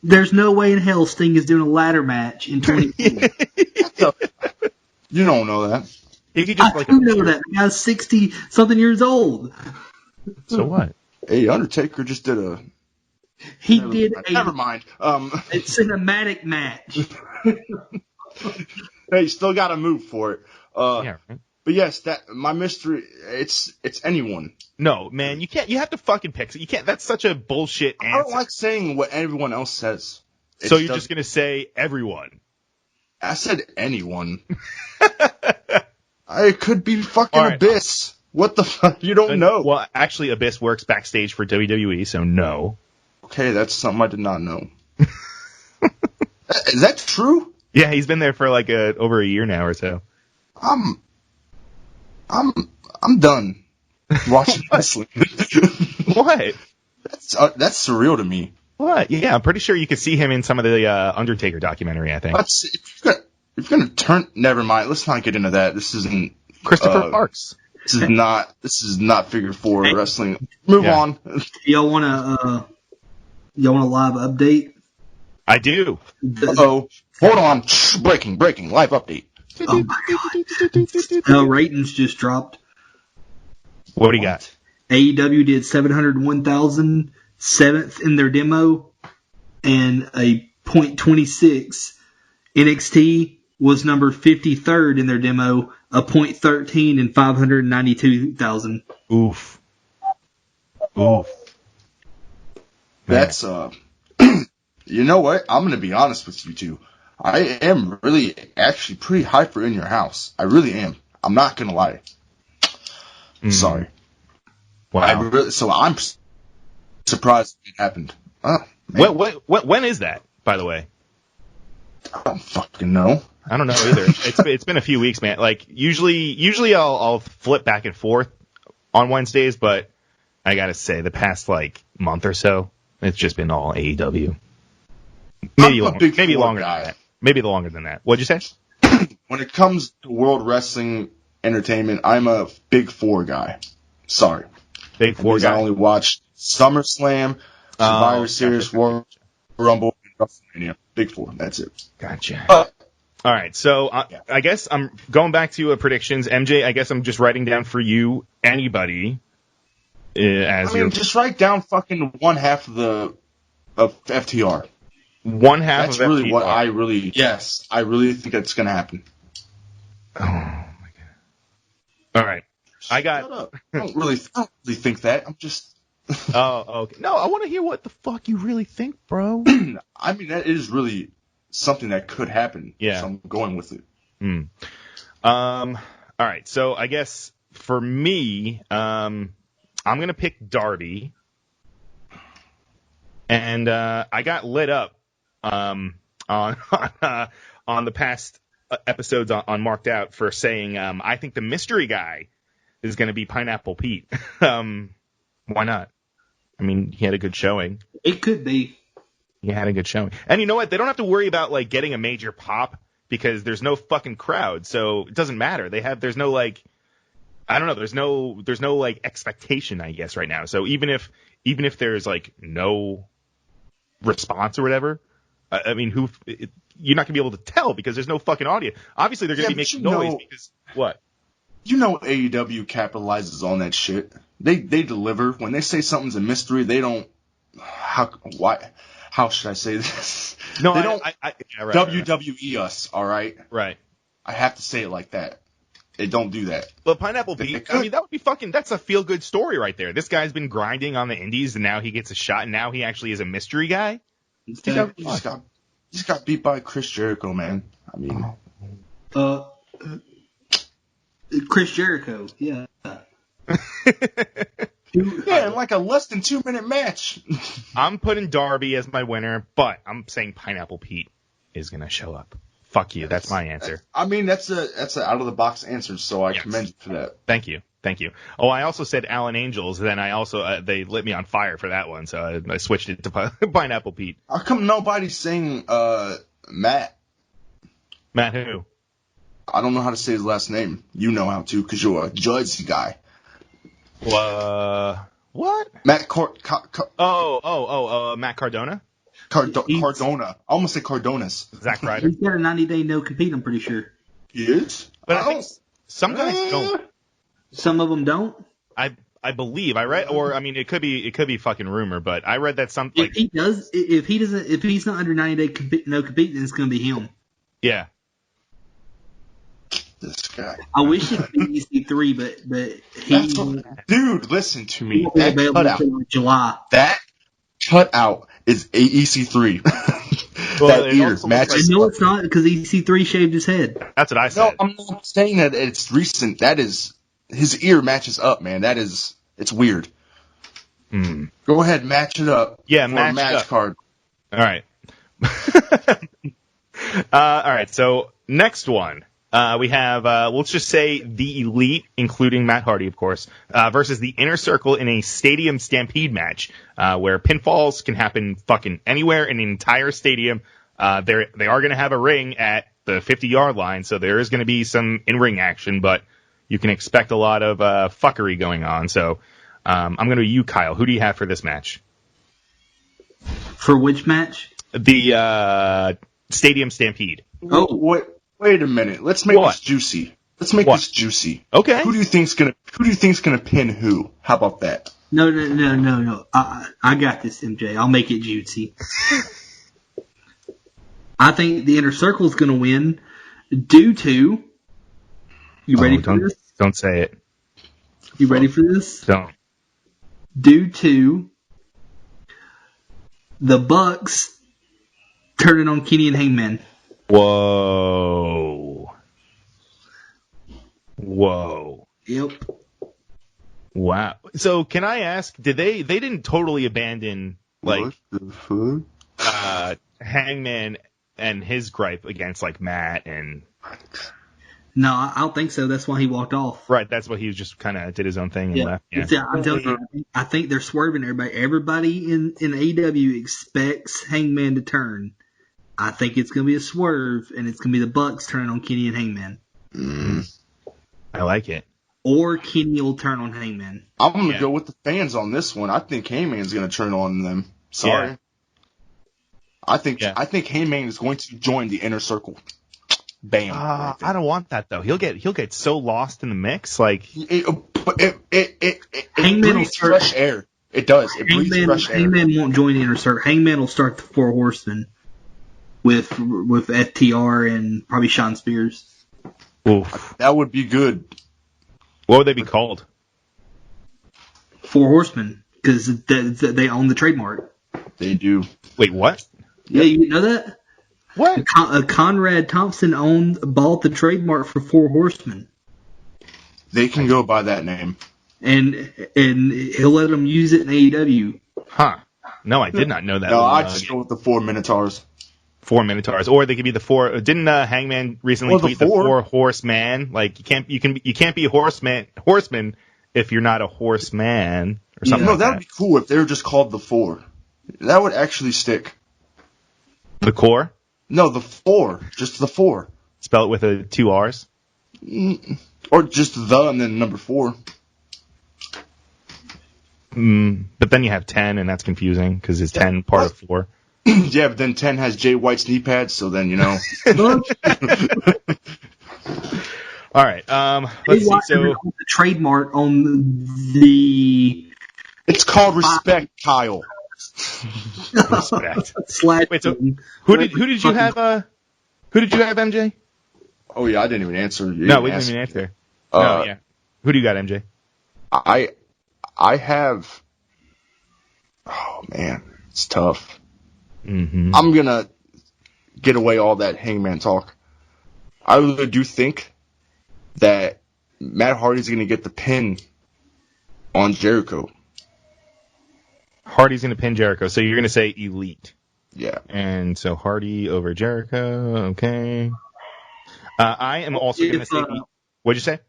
There's no way in hell Sting is doing a ladder match in 2020. You don't know that. You could just I do know that. The guy's 60-something years old. So what? Hey, Undertaker just did a... Never mind. A cinematic match. Hey, you still got to move for it. Yeah. Right? But yes, that my mystery. It's anyone. No, man, you can't. You have to fucking pick. You can't. That's such a bullshit answer. I don't like saying what everyone else says. So you're just gonna say everyone? I said anyone. It could be fucking right. Abyss. What the fuck? You don't know. Well, actually, Abyss works backstage for WWE, so no. Okay, that's something I did not know. Is that true? Yeah, he's been there for like over a year now or so. I'm done watching wrestling. What? That's surreal to me. What? Yeah, I'm pretty sure you could see him in some of the Undertaker documentary, I think. If you're gonna turn, never mind. Let's not get into that. This isn't Christopher Parks. This is not figure four wrestling. Move on. Y'all want a live update? I do. Uh-oh. Hold on. Breaking. Live update. Oh my god. Ratings just dropped. What do you got? AEW did 701,000, 7th in their demo, and a .26. NXT was number 53rd in their demo, a .13 and 592,000. Oof. That's you know what? I'm gonna be honest with you two. I am really actually pretty hyper in your house. I really am. I'm not gonna lie. Sorry. Wow. So I'm surprised it happened. Oh, man. When is that, by the way? I don't fucking know. I don't know either. It's been a few weeks, man. Like usually I'll flip back and forth on Wednesdays, but I gotta say the past like month or so, it's just been all AEW. Maybe longer guy. than that. Maybe longer than that. What'd you say? When it comes to World Wrestling Entertainment, I'm a Big Four guy. Sorry. Big Four guy. I only watched SummerSlam, Survivor Series, Royal Rumble, and WrestleMania. Big Four. That's it. Gotcha. All right, so I guess I'm going back to predictions. MJ, I guess I'm just writing down for you anybody just write down fucking one half of FTR. One half That's of really FTR. what I really think that's gonna happen. Oh my god! All right, I got. Shut up. I don't really think that. I'm just. Oh, okay. No, I want to hear what the fuck you really think, bro. I mean, that is really something that could happen. Yeah. So I'm going with it. All right, so I guess for me, I'm gonna pick Darby, and I got lit up on the past episodes on Marked Out for saying I think the mystery guy is gonna be Pineapple Pete. Why not? I mean, he had a good showing. It could be. He had a good showing. And you know what? They don't have to worry about like getting a major pop because there's no fucking crowd, so it doesn't matter. There's no like, I don't know. There's no like expectation, I guess, right now. So even if there's like no response or whatever, I mean, you're not gonna be able to tell because there's no fucking audio. Obviously, they're gonna be making noise because what? You know, AEW capitalizes on that shit. They deliver. When they say something's a mystery, they don't. How should I say this? No, they don't right, WWE us, all right? Right. I have to say it like that. They don't do that. But Pineapple Pete, I mean, that would be fucking, that's a feel-good story right there. This guy's been grinding on the indies, and now he gets a shot, and now he actually is a mystery guy? He just got beat by Chris Jericho, man. I mean... Chris Jericho, yeah. Yeah, in like a less than 2-minute match. I'm putting Darby as my winner, but I'm saying Pineapple Pete is going to show up. Fuck you. That's my answer. I mean, that's a out of the box answer, so I commend you for that. Thank you. Oh, I also said Alan Angels. Then I also they lit me on fire for that one, so I switched it to Pineapple Pete. How come nobody's saying Matt? Matt who? I don't know how to say his last name. You know how to, because you're a Jersey guy. What? Matt Matt Cardona? Cardona. I almost said Cardonas. Zack Ryder. He's got a 90-day no compete, I'm pretty sure. He is? But I think some guys don't. Some of them don't? I believe I read, or I mean, it could be fucking rumor, but I read that some. Like, if he's not under 90-day no compete, then it's gonna be him. Yeah. This guy. I wish it could be EC3, but he Dude, listen to me. won't be That available cutout. until July. That cutout is AEC3. Well, That it ear also matches. No, it's not because EC3 shaved his head. That's what I No, said. I'm not saying that it's recent. That is, his ear matches up, man. It's weird. Go ahead, match it up. Yeah, for match a match it up. card. All right. All right. So next one, we have let's just say the Elite, including Matt Hardy, of course, versus the Inner Circle in a Stadium Stampede match, where pinfalls can happen fucking anywhere in the entire stadium. They are going to have a ring at the 50-yard line, so there is going to be some in-ring action, but you can expect a lot of fuckery going on. So I'm going to you, Kyle. Who do you have for this match? For which match? The Stadium Stampede. Oh. Wait a minute. Let's make What? this juicy. Let's make What? this juicy. Okay. Who do you think's gonna pin who? How about that? No. I got this, MJ. I'll make it juicy. I think the Inner Circle is going to win due to. You ready for this? Don't say it. You ready for this? Don't. Due to the Bucks turning on Kenny and Hangman. Whoa. Yep. Wow. So can I ask, they didn't totally abandon like What the fuck? Hangman and his gripe against like Matt and No, I don't think so. That's why he walked off. right, that's what he was just kind of did his own thing and left. Yeah. Yeah, I'm telling you, I think they're swerving everybody. Everybody in AEW expects Hangman to turn. I think it's going to be a swerve, and it's going to be the Bucks turning on Kenny and Hangman. I like it. Or Kenny will turn on Hangman. I'm gonna Yeah. go with the fans on this one. I think Heyman's gonna turn on them. Sorry. Yeah. I think Heyman is going to join the Inner Circle. Bam. right there. I don't want that though. He'll get so lost in the mix. Like It Hangman will breathes start- fresh air. It does. It breathes fresh air. Hangman won't join the Inner Circle. Hangman will start the Four Horsemen with FTR and probably Sean Spears. oof. That would be good. What would they be called? Four Horsemen, because they own the trademark. They do. Wait, what? Yeah, you know that? What? Conrad Thompson bought the trademark for Four Horsemen, They can go by that name. and he'll let them use it in AEW. Huh. No, I did not know that. No, I just go with the 4 Minotaurs. 4 Minotaurs, or they could be the 4. Didn't Hangman recently Or the tweet the 4. 4 horseman? Like you can't be a horseman if you're not a horseman or something. No, like that that would be cool if they were just called the 4. That would actually stick. The core. No, the 4. Just the 4. Spell it with 2 R's. Or just the and then number 4. But then you have 10, and that's confusing because it's 10 part of 4. Yeah, but then 10 has Jay White's knee pads, so then, you know. All right. Let's see. So The trademark on the It's called respect, Kyle. respect. slash. Wait. So who did you have? Who did you have, MJ? Oh, yeah, I didn't even answer. You No, we ask. didn't even answer. No, yeah. Who do you got, MJ? I have. Oh, man. It's tough. Mm-hmm. I'm going to get away all that Hangman talk. I really do think that Matt Hardy's going to get the pin on Jericho. Hardy's going to pin Jericho. So you're going to say Elite. Yeah. And so Hardy over Jericho. Okay. I am also going to say. What'd you say?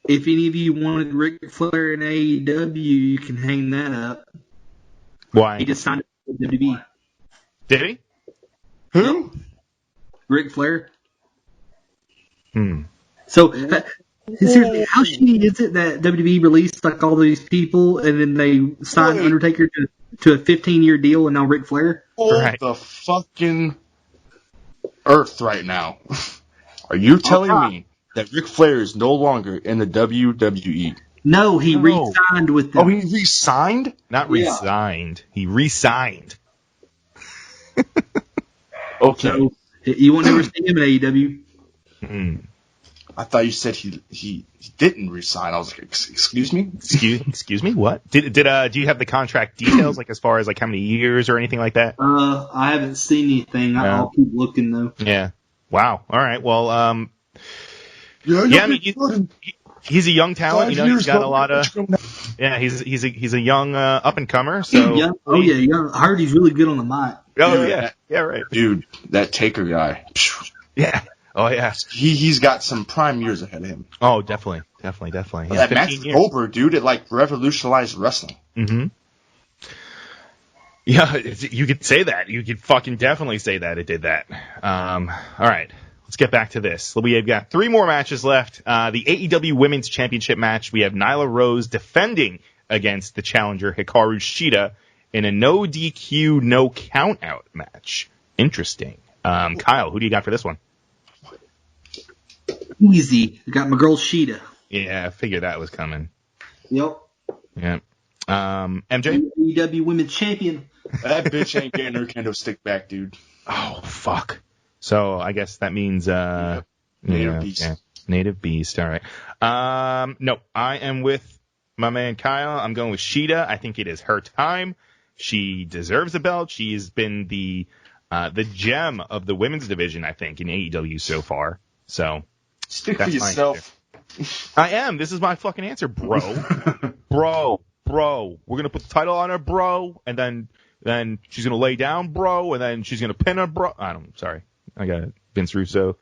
If any of you wanted Ric Flair in AEW, you can hang that up. Why? He just signed with WWE. Did he? Who? Ric Flair. Oh. So, seriously, how shitty is it that WWE released like all these people and then they signed Undertaker to a 15-year deal and now Ric Flair? Hold Right. the fucking earth right now. Are you telling me that Ric Flair is no longer in the WWE? No, he re-signed with them. Oh, he re-signed? Not resigned. He re-signed. Okay. So, you won't ever see him in AEW. I thought you said he didn't resign. I was like, excuse me? Excuse me, what? Do you have the contract details, like as far as like how many years or anything like that? I haven't seen anything. I'll keep looking though. Yeah. Wow. All right. Well, I mean, he's a young talent. He's got a lot of. Yeah, he's a young up and comer. So. Young. I heard he's really good on the mic. Oh yeah, right. Dude, that Taker guy. Yeah. Oh yeah. He's got some prime years ahead of him. Oh, definitely. Yeah, that match with Goldberg, dude, it like revolutionized wrestling. Mm-hmm. Yeah, you could say that. You could fucking definitely say that it did that. All right. Let's get back to this. We've got 3 more matches left. The AEW Women's Championship match. We have Nyla Rose defending against the challenger Hikaru Shida in a no DQ, no count out match. Interesting. Kyle, who do you got for this one? Easy. I got my girl Shida. Yeah, I figured that was coming. Yep. Yeah. MJ? AEW Women's Champion. That bitch ain't getting her kendo stick back, dude. Oh, fuck. So I guess that means Native Beast. Yeah. Native Beast. All right. No, I am with my man Kyle. I'm going with Shida. I think it is her time. She deserves a belt. She's been the gem of the women's division, I think, in AEW so far. So stick for yourself. I am. This is my fucking answer, bro. bro. We're gonna put the title on her, bro, and then she's gonna lay down, bro, and then she's gonna pin her, bro. Sorry. I got it. Vince Russo.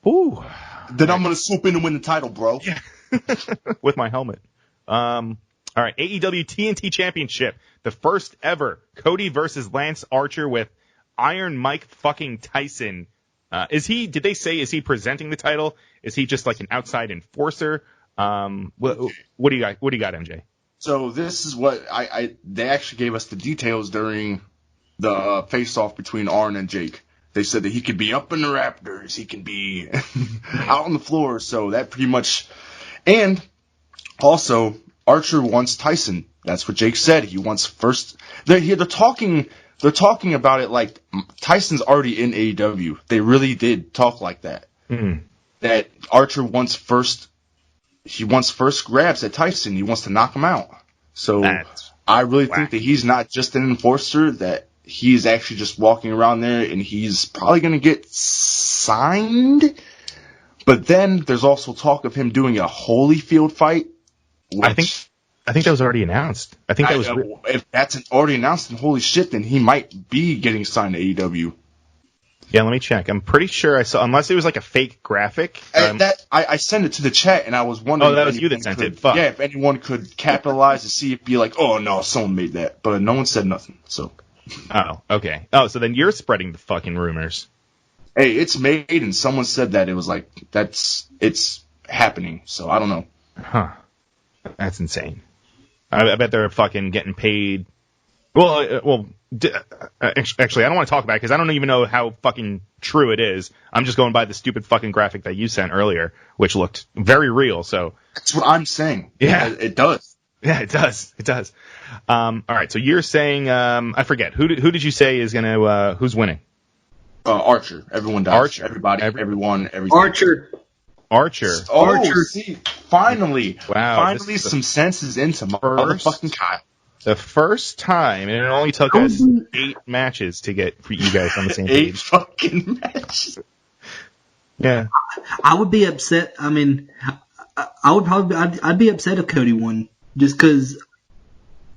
Ooh. Then I'm gonna swoop in and win the title, bro. Yeah. With my helmet. All right. AEW TNT Championship. The first ever Cody versus Lance Archer with Iron Mike fucking Tyson. Did they say, is he presenting the title? Is he just like an outside enforcer? What do you got, MJ? So this is what they actually gave us the details during the face-off between Arn and Jake. They said that he could be up in the Raptors, he can be out on the floor, so that pretty much. And also, Archer wants Tyson. That's what Jake said. He wants first. They're talking about it like Tyson's already in AEW. They really did talk like that. Mm-hmm. That Archer wants first. He wants first grabs at Tyson. He wants to knock him out. So I really think that he's not just an enforcer, that he's actually just walking around there and he's probably going to get signed. But then there's also talk of him doing a Holyfield fight. I think that was already announced. I think that was. If that's already announced, then holy shit, then he might be getting signed to AEW. Yeah, let me check. I'm pretty sure I saw, unless it was like a fake graphic. I sent it to the chat, and I was wondering. Oh, that was you that sent it. Fuck. Yeah, if anyone could capitalize to see it, be like, oh no, someone made that, but no one said nothing. So. Oh, okay. Oh, so then you're spreading the fucking rumors. Hey, it's made, and someone said that it was like it's happening. So I don't know. Huh. That's insane. I bet they're fucking getting paid. Well, actually, I don't want to talk about it because I don't even know how fucking true it is. I'm just going by the stupid fucking graphic that you sent earlier, which looked very real. So that's what I'm saying. Yeah, it does. Yeah, it does. It does. All right. So you're saying, I forget who did you say is gonna who's winning? Archer. Everyone does. Archer. Everybody. Everyone. Everything. Archer. Oh, Archer. See, finally. Wow. Finally, some sense is into motherfucking Kyle. The first time, and it only took us 8 matches to get for you guys on the same page. 8 fucking matches. Yeah. I would be upset. I mean, I'd be upset if Cody won, just because,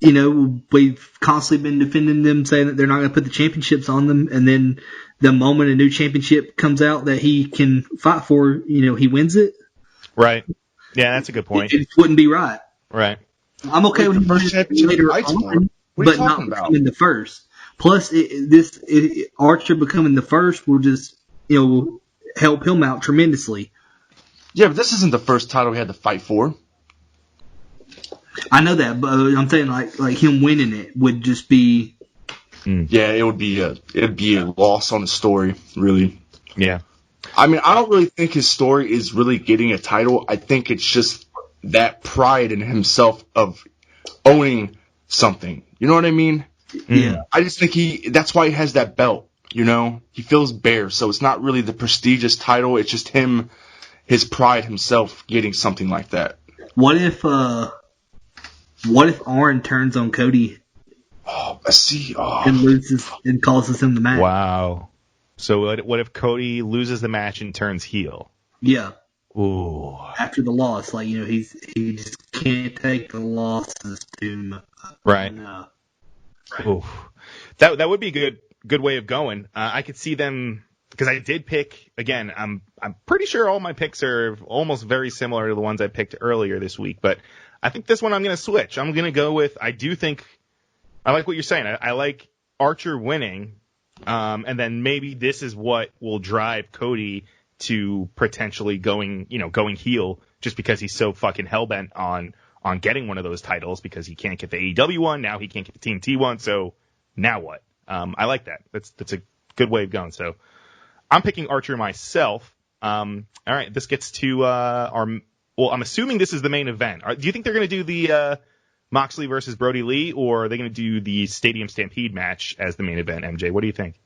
we've constantly been defending them, saying that they're not going to put the championships on them, and then the moment a new championship comes out that he can fight for, he wins it. Right. Yeah, that's a good point. It wouldn't be right. Right. I'm okay with the first championship later on, but not becoming the first. Plus, Archer becoming the first will just, help him out tremendously. Yeah, but this isn't the first title he had to fight for. I know that, but I'm saying like him winning it would just be. Yeah, it'd be a loss on the story, really. Yeah. I mean, I don't really think his story is really getting a title. I think it's just that pride in himself of owning something. You know what I mean? Yeah. I just think that's why he has that belt. He feels bare. So it's not really the prestigious title. It's just him his pride himself getting something like that. What if Arn turns on Cody and loses and causes him the match? Wow. So what if Cody loses the match and turns heel? Yeah. Ooh. After the loss, like, you know, he just can't take the losses too much. Right. Ooh. That would be a good way of going. I could see them, because I did pick, again, I'm pretty sure all my picks are almost very similar to the ones I picked earlier this week, but I think this one I'm going to switch. I'm going to go with, I like what you're saying. I like Archer winning, and then maybe this is what will drive Cody to potentially going heel, just because he's so fucking hellbent on getting one of those titles, because he can't get the AEW one, now he can't get the TNT one, so now what? I like that. That's a good way of going. So I'm picking Archer myself. All right, this gets to I'm assuming this is the main event. Do you think they're going to do the Moxley versus Brody Lee, or are they going to do the Stadium Stampede match as the main event, MJ? What do you think?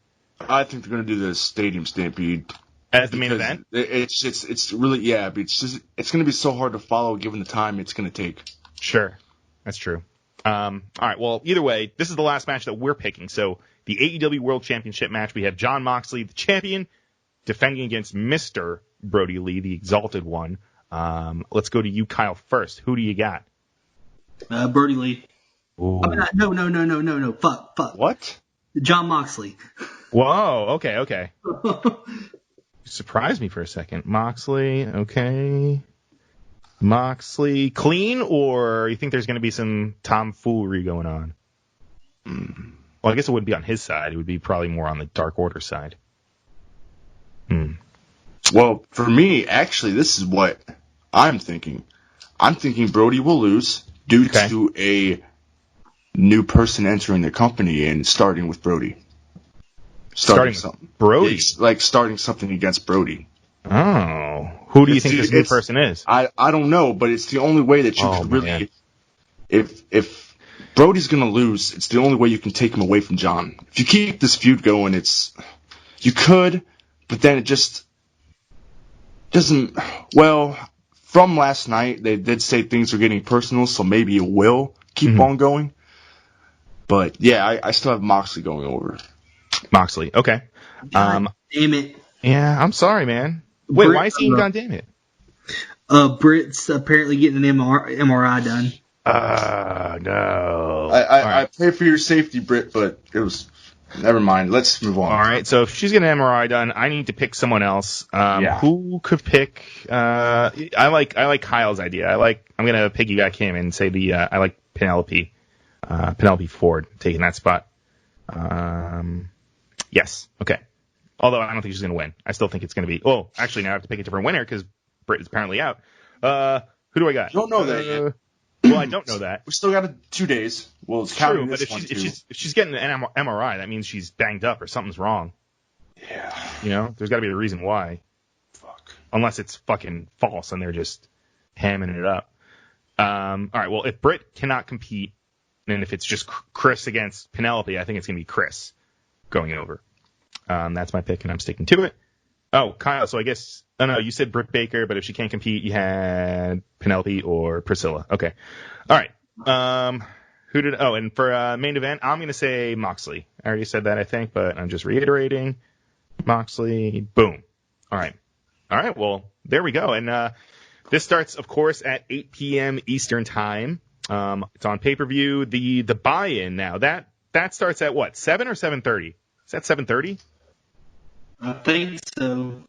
I think they're going to do the Stadium Stampede as the main event. It's really, but it's going to be so hard to follow given the time it's going to take. Sure, that's true. All right, well, either way, this is the last match that we're picking. So the AEW World Championship match, we have Jon Moxley, the champion, defending against Mr. Brody Lee, the Exalted One. Let's go to you, Kyle, first. Who do you got? Brody Lee. Ooh. I mean, no. Fuck. What? Jon Moxley. Whoa, okay. Surprised me for a second. Moxley, okay. Moxley, clean, or you think there's going to be some tomfoolery going on? Well, I guess it wouldn't be on his side. It would be probably more on the Dark Order side. Well, for me, actually, this is what I'm thinking. I'm thinking Brody will lose due to a new person entering the company and starting with Brody. Starting something. Brody? It's like starting something against Brody. Oh. Who do you think this new person is? I don't know, but it's the only way that you can really... If Brody's going to lose, it's the only way you can take him away from Jon. If you keep this feud going, you could, but then it just doesn't... Well, from last night, they did say things are getting personal, so maybe it will keep on going. But, yeah, I still have Moxley going over. Moxley, okay. God damn it. Yeah, I'm sorry, man. Wait, why is he God damn it? Britt's apparently getting an MRI done. No. I pray for your safety, Britt, but it was... Never mind. Let's move on. All right, so if she's getting an MRI done, I need to pick someone else. Who could pick... I like Kyle's idea. I'm going to piggyback him and say I like Penelope Ford taking that spot. Yes, okay. Although I don't think she's going to win. I still think it's going to be... Oh, actually, now I have to pick a different winner because Britt is apparently out. Who do I got? You don't know that yet. Well, I don't know that. We still got 2 days. Well, it's true, but if she's getting an MRI, that means she's banged up or something's wrong. Yeah. You know, there's got to be a reason why. Fuck. Unless it's fucking false and they're just hamming it up. All right, well, if Britt cannot compete, and if it's just Chris against Penelope, I think it's going to be Chris going over. That's my pick, and I'm sticking to it. Oh, Kyle, so I guess... Oh, no, you said Britt Baker, but if she can't compete, you had Penelope or Priscilla. Okay. All right. And for main event, I'm going to say Moxley. I already said that, I think, but I'm just reiterating. Moxley, boom. All right, well, there we go. And this starts, of course, at 8 p.m. Eastern Time. It's on pay-per-view. The buy-in now, that starts at what, 7 or 7:30? Is that 7:30? I think so.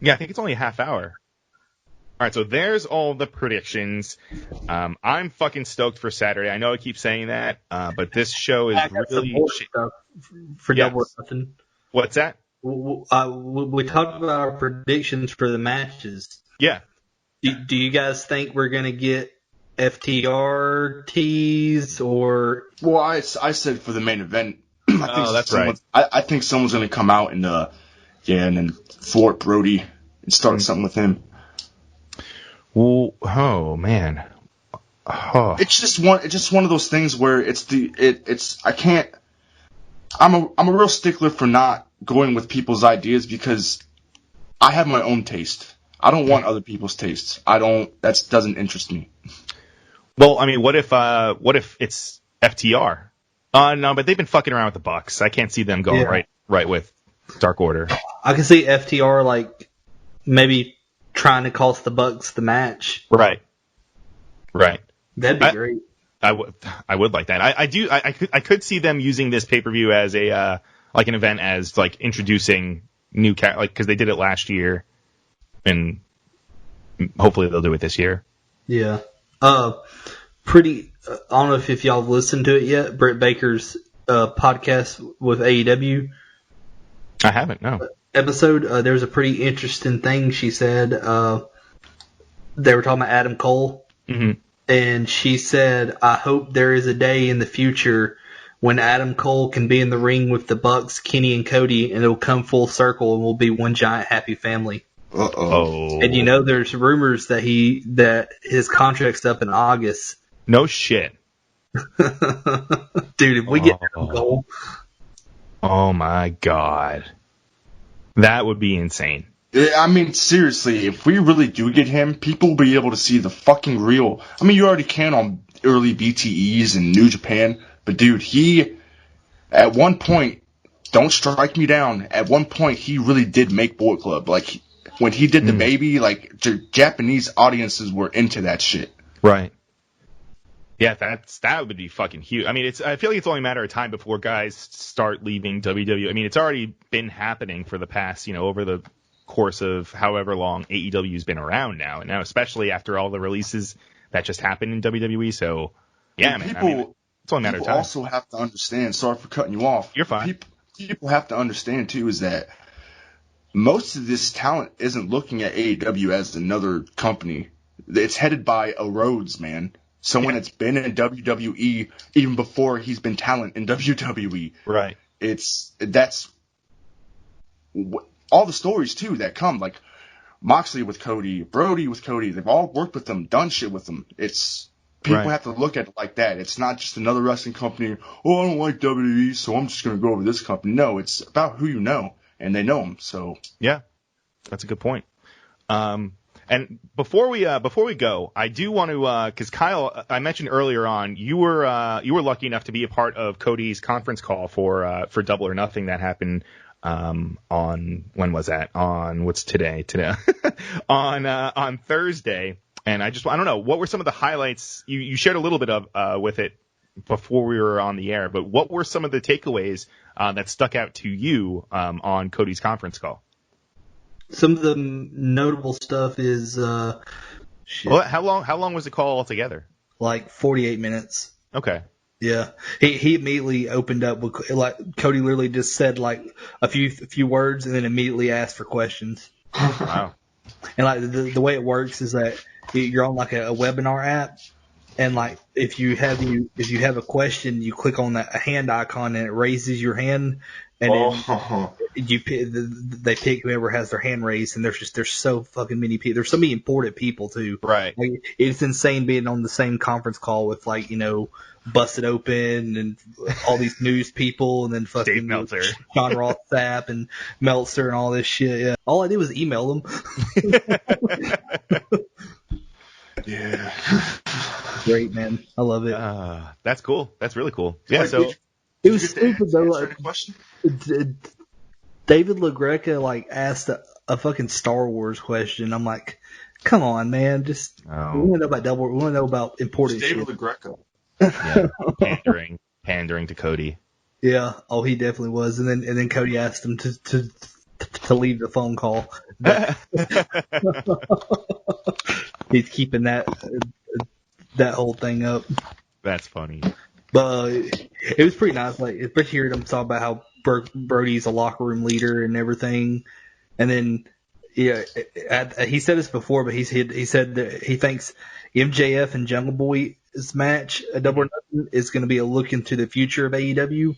Yeah, I think it's only a half hour. All right, so there's all the predictions. I'm fucking stoked for Saturday. I know I keep saying that, but this show is really... For Double or Nothing. What's that? We talked about our predictions for the matches. Yeah. Do you guys think we're going to get FTR tees or... Well, I said for the main event... that's right. I think someone's going to come out and then thwart Brody and start something with him. Well, oh man, It's just one of those things where I'm a real stickler for not going with people's ideas because I have my own taste. I don't want other people's tastes. That doesn't interest me. Well, I mean, what if it's FTR? No, but they've been fucking around with the Bucks. I can't see them going right with Dark Order. I can see FTR like maybe trying to cost the Bucks the match. Right. That'd be great. I would like that. I could see them using this pay-per-view as a like an event as like introducing new because they did it last year, and hopefully they'll do it this year. Yeah. I don't know if y'all have listened to it yet. Britt Baker's podcast with AEW. I haven't. No. Episode. There was a pretty interesting thing she said. They were talking about Adam Cole. Mm-hmm. And she said, I hope there is a day in the future when Adam Cole can be in the ring with the Bucks, Kenny and Cody, and it'll come full circle and we'll be one giant happy family. Uh-oh. And there's rumors that his contract's up in August. No shit. Dude, if we get Adam Cole. Oh my God. That would be insane. I mean, seriously, if we really do get him, people will be able to see the fucking real. I mean, you already can on early BTEs and New Japan, but dude, at one point, don't strike me down, at one point, he really did make Bullet Club. Like, when he did the baby, like, Japanese audiences were into that shit. Right. Yeah, that would be fucking huge. I mean, I feel like it's only a matter of time before guys start leaving WWE. I mean, it's already been happening for the past, over the course of however long AEW's been around now, and now especially after all the releases that just happened in WWE. So yeah, man, it's only a matter of time. People also have to understand. Sorry for cutting you off. You're fine. People have to understand too is that most of this talent isn't looking at AEW as another company. It's headed by a Rhodes, man. Someone that's been in WWE even before he's been talent in WWE. Right. That's all the stories too that come, like Moxley with Cody, Brody with Cody. They've all worked with them, done shit with them. People have to look at it like that. It's not just another wrestling company. Oh, I don't like WWE, so I'm just gonna go over this company. No, it's about who you know, and they know them. So yeah, that's a good point. And before we go, I do want to, because Kyle, I mentioned earlier on, you were lucky enough to be a part of Cody's conference call for Double or Nothing that happened on, when was that? On what's today? on Thursday. And I don't know, what were some of the highlights? You shared a little bit of with it before we were on the air, but what were some of the takeaways that stuck out to you on Cody's conference call? Some of the notable stuff is Well, how long was the call altogether? Like 48 minutes. Okay. Yeah, he immediately opened up with, like, Cody literally just said like a few words and then immediately asked for questions. Wow. And like the way it works is that you're on like a webinar app, and like if you have a question, you click on that hand icon and it raises your hand, and then they pick whoever has their hand raised, and there's so fucking many people. There's so many important people too. Right. Like, it's insane being on the same conference call with, like, Busted Open and all these news people, and then fucking Dave Meltzer, Sean Ross Sapp and Meltzer and all this shit. Yeah. All I did was email them. yeah. Great, man. I love it. That's cool. That's really cool. Yeah. So it was stupid though. Like, David LaGreca like asked a fucking Star Wars question. I'm like, come on, man. Just we want to know about Double. We want to know about important David shit. LaGreca. Yeah, pandering to Cody. Yeah. Oh, he definitely was. And then Cody asked him to leave the phone call. He's keeping that whole thing up. That's funny. But it was pretty nice. Like, especially hearing him talk about how Brody's a locker room leader and everything. And then, yeah, he said this before, but he said that he thinks MJF and Jungle Boy's match, a Double or Nothing, is going to be a look into the future of AEW.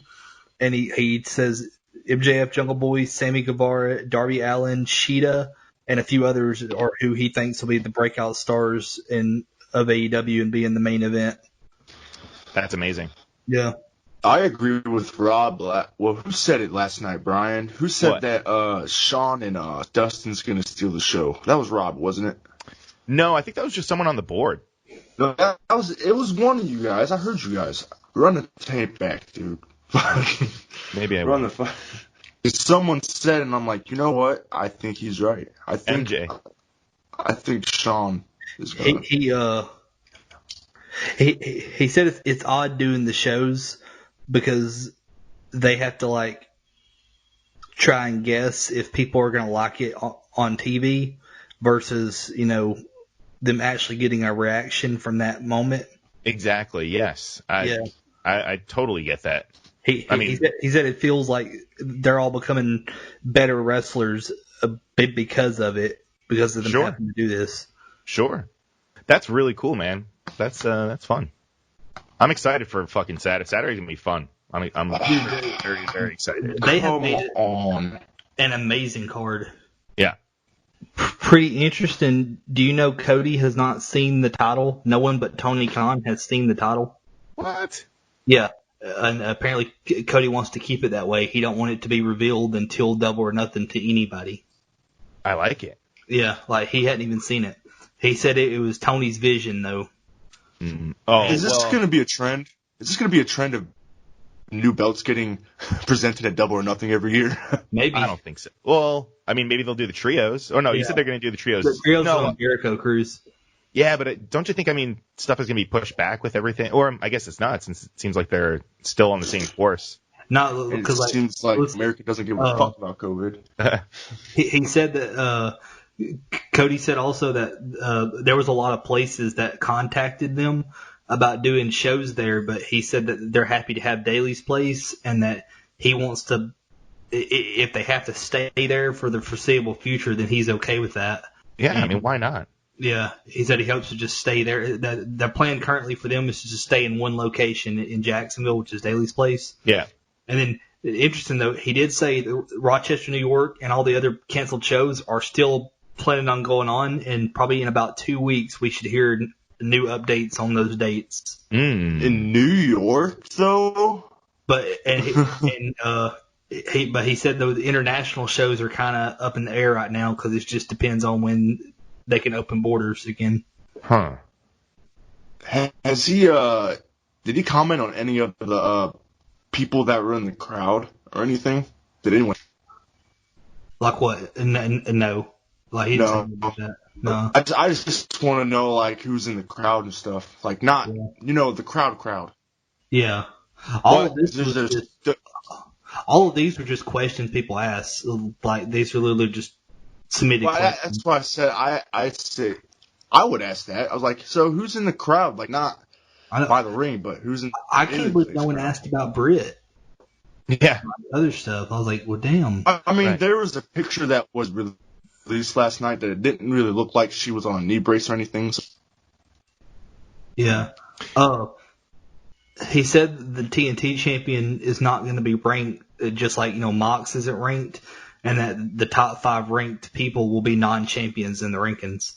And he says MJF, Jungle Boy, Sammy Guevara, Darby Allin, Sheeta, and a few others are who he thinks will be the breakout stars of AEW and be in the main event. That's amazing. Yeah. I agree with Rob. Well, who said it last night, Brian? Who said that Sean and Dustin's going to steal the show? That was Rob, wasn't it? No, I think that was just someone on the board. No, it was one of you guys. I heard you guys. Run the tape back, dude. Maybe I Run will. the Someone said, and I'm like, you know what? I think he's right. I think MJ. I think Sean is going to. He said it's odd doing the shows because they have to like try and guess if people are going to like it on TV versus, you know, them actually getting a reaction from that moment. Exactly. Yes. I totally get that. He said it feels like they're all becoming better wrestlers because of it, because of them having to do this. Sure. That's really cool, man. That's fun. I'm excited for fucking Saturday. Saturday's gonna be fun. I'm very, very, very excited. They have made it an amazing card. Yeah. Pretty interesting. Do you know Cody has not seen the title? No one but Tony Khan has seen the title. What? Yeah. And apparently Cody wants to keep it that way. He don't want it to be revealed until Double or Nothing to anybody. I like it. Yeah, like he hadn't even seen it. He said it was Tony's vision, though. Mm-hmm. Oh, is this going to be a trend? Is this going to be a trend of new belts getting presented at Double or Nothing every year? Maybe. I don't think so. Well, I mean, maybe they'll do the trios. Oh, no, you said they're going to do the trios. The trios on Jericho Cruise. Yeah, but don't you think, stuff is going to be pushed back with everything? Or I guess it's not, since it seems like they're still on the same course. No, because it seems like America doesn't give a fuck about COVID. He said that Cody said also that there was a lot of places that contacted them about doing shows there, but he said that they're happy to have Daly's place and that he wants to, if they have to stay there for the foreseeable future, then he's okay with that. Yeah, why not? Yeah, he said he hopes to just stay there. The plan currently for them is to just stay in one location in Jacksonville, which is Daly's place. Yeah. And then, interesting though, he did say that Rochester, New York, and all the other canceled shows are still planning on going on, and probably in about 2 weeks we should hear new updates on those dates. In New York, though? But he said though the international shows are kind of up in the air right now because it just depends on when they can open borders again. Huh. Has he, did he comment on any of the people that were in the crowd or anything? Did anyone? Like what? No. Like he didn't say about that. No. I just want to know, like, who's in the crowd and stuff. Like, not, the crowd. Yeah. All of these were just questions people asked. Like, these were literally just submitted questions. That's why I said I would ask that. I was like, so who's in the crowd? Like, not by the ring, but who's in I can't believe no one asked about Britt. Yeah. Other stuff. I was like, well, damn. There was a picture that was released last night that it didn't really look like she was on a knee brace or anything. So. Yeah. He said the TNT champion is not going to be ranked just like, Mox isn't ranked, and that the top 5 ranked people will be non-champions in the rankings.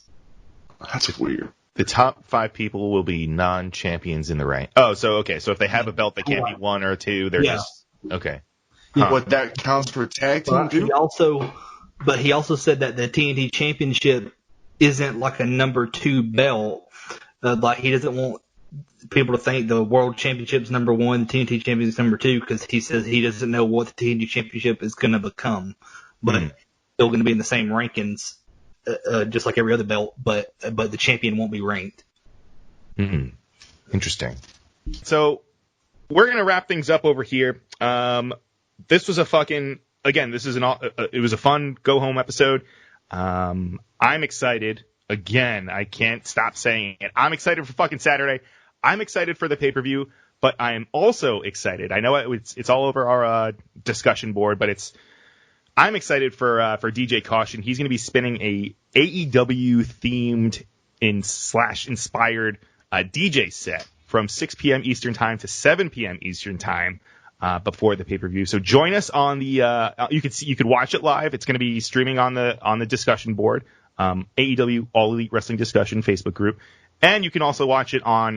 That's weird. The top 5 people will be non-champions in the rank. Oh, so if they have a belt, they can't be 1 or 2. They're just okay. Huh. What, that counts for tag team too? He also said that the TNT championship isn't like a number 2 belt. Like he doesn't want people to think the world championship's number 1, TNT championship's number 2, because he says he doesn't know what the TNT championship is going to become, but it's still going to be in the same rankings, just like every other belt. But the champion won't be ranked. Interesting. So we're going to wrap things up over here. This was a it was a fun go home episode. I'm excited. Again, I can't stop saying it. I'm excited for fucking Saturday. I'm excited for the pay-per-view, but I am also excited. I know it's all over our discussion board, but I'm excited for DJ KAUTION. He's going to be spinning a AEW themed inspired DJ set from 6 p.m. Eastern time to 7 p.m. Eastern time before the pay-per-view. So join us on the you could watch it live. It's going to be streaming on the discussion board. AEW All Elite Wrestling Discussion Facebook group, and you can also watch it on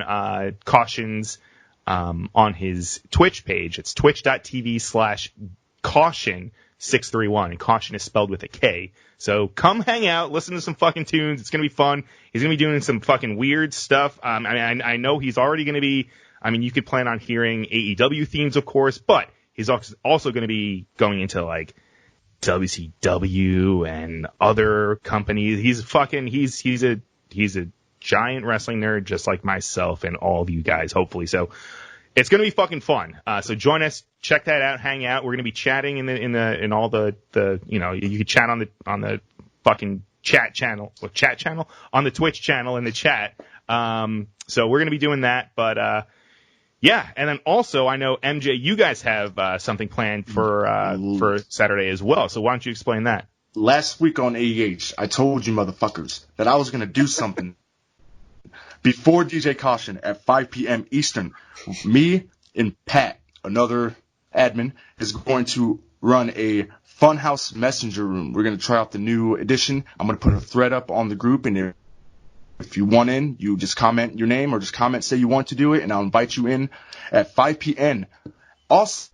KAUTION's on his Twitch page. It's twitch.tv/caution631. And caution is spelled with a K. So come hang out, listen to some fucking tunes. It's going to be fun. He's going to be doing some fucking weird stuff. I know he's already going to be, you could plan on hearing AEW themes, of course, but he's also going to be going into like WCW and other companies. He's a giant wrestling nerd just like myself and all of you guys, hopefully. So it's going to be fucking fun. So join us, check that out, hang out. We're going to be chatting in all the you can chat on the fucking chat channel on the Twitch channel in the chat. So we're going to be doing that, but yeah, and then also I know MJ, you guys have something planned for Saturday as well. So why don't you explain that? Last week on AEH, I told you motherfuckers that I was gonna do something before DJ Caution at 5 p.m. Eastern. Me and Pat, another admin, is going to run a Funhouse Messenger room. We're gonna try out the new edition. I'm gonna put a thread up on the group, and if you want in, you just comment your name or just comment, say you want to do it, and I'll invite you in at 5 p.m. Also,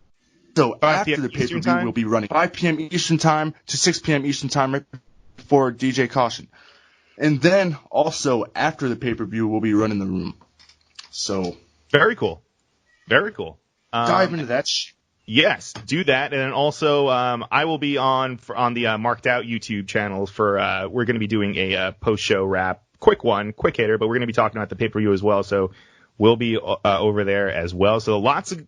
after the pay-per-view, we'll be running 5 p.m. Eastern Time to 6 p.m. Eastern Time right before DJ Caution. And then also after the pay-per-view, we'll be running the room. So very cool. Very cool. Dive into that shit. Yes, do that. And then also, I will be on the Marked Out YouTube channel for, we're going to be doing a post-show wrap. Quick hitter, but we're going to be talking about the pay-per-view as well, so we'll be over there as well. So lots of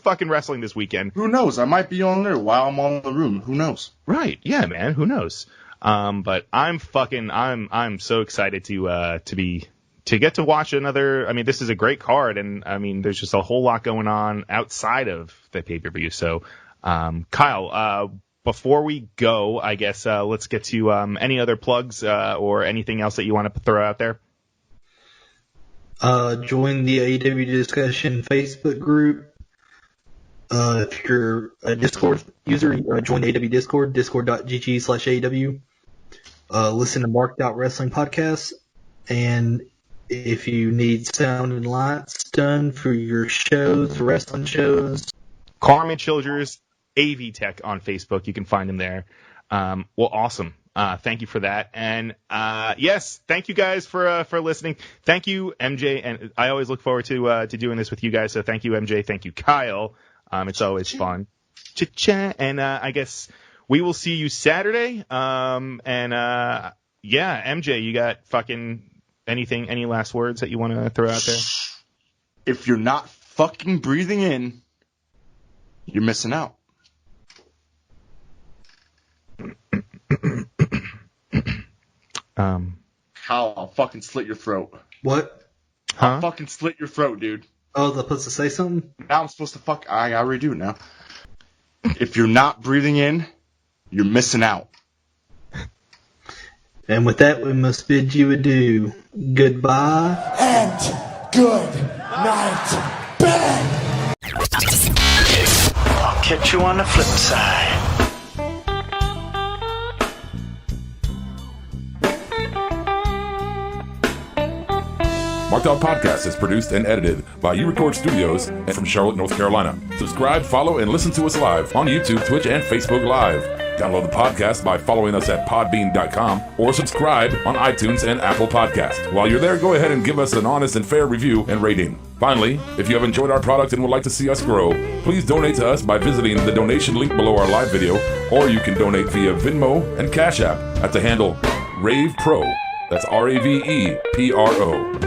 fucking wrestling this weekend. Who knows? I might be on there while I'm on the room. Who knows? Right? Yeah, man. Who knows? But I'm so excited to get to watch another. This is a great card, and there's just a whole lot going on outside of the pay-per-view. So, Kyle, before we go, I guess let's get to any other plugs or anything else that you want to throw out there. Join the AEW discussion Facebook group. If you're a Discord user, join the AEW Discord, discord.gg/AEW. Listen to Marked Out Wrestling Podcast. And if you need sound and lights done for your shows, wrestling shows, Carmen Childers AV Tech on Facebook. You can find him there. Well, awesome. Thank you for that. And yes, thank you guys for listening. Thank you, MJ. And I always look forward to doing this with you guys. So thank you, MJ. Thank you, Kyle. It's always fun. Chit-chat. And I guess we will see you Saturday. Yeah, MJ, you got fucking any last words that you want to throw out there? If you're not fucking breathing in, you're missing out. I'll fucking slit your throat. What? I'll fucking slit your throat, dude. Oh, they're supposed to say something? Now I'm supposed to I already do it now. If you're not breathing in, you're missing out. And with that, we must bid you adieu. Goodbye. And good night, bed. I'll catch you on the flip side. Marked Out Podcast is produced and edited by U-Record Studios and from Charlotte, North Carolina. Subscribe, follow, and listen to us live on YouTube, Twitch, and Facebook Live. Download the podcast by following us at podbean.com or subscribe on iTunes and Apple Podcasts. While you're there, go ahead and give us an honest and fair review and rating. Finally, if you have enjoyed our product and would like to see us grow, please donate to us by visiting the donation link below our live video, or you can donate via Venmo and Cash App at the handle RAVEPRO. That's RAVEPRO.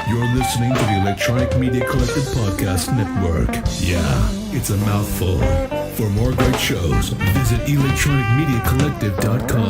You're listening to the Electronic Media Collective Podcast Network. Yeah, it's a mouthful. For more great shows, visit electronicmediacollective.com.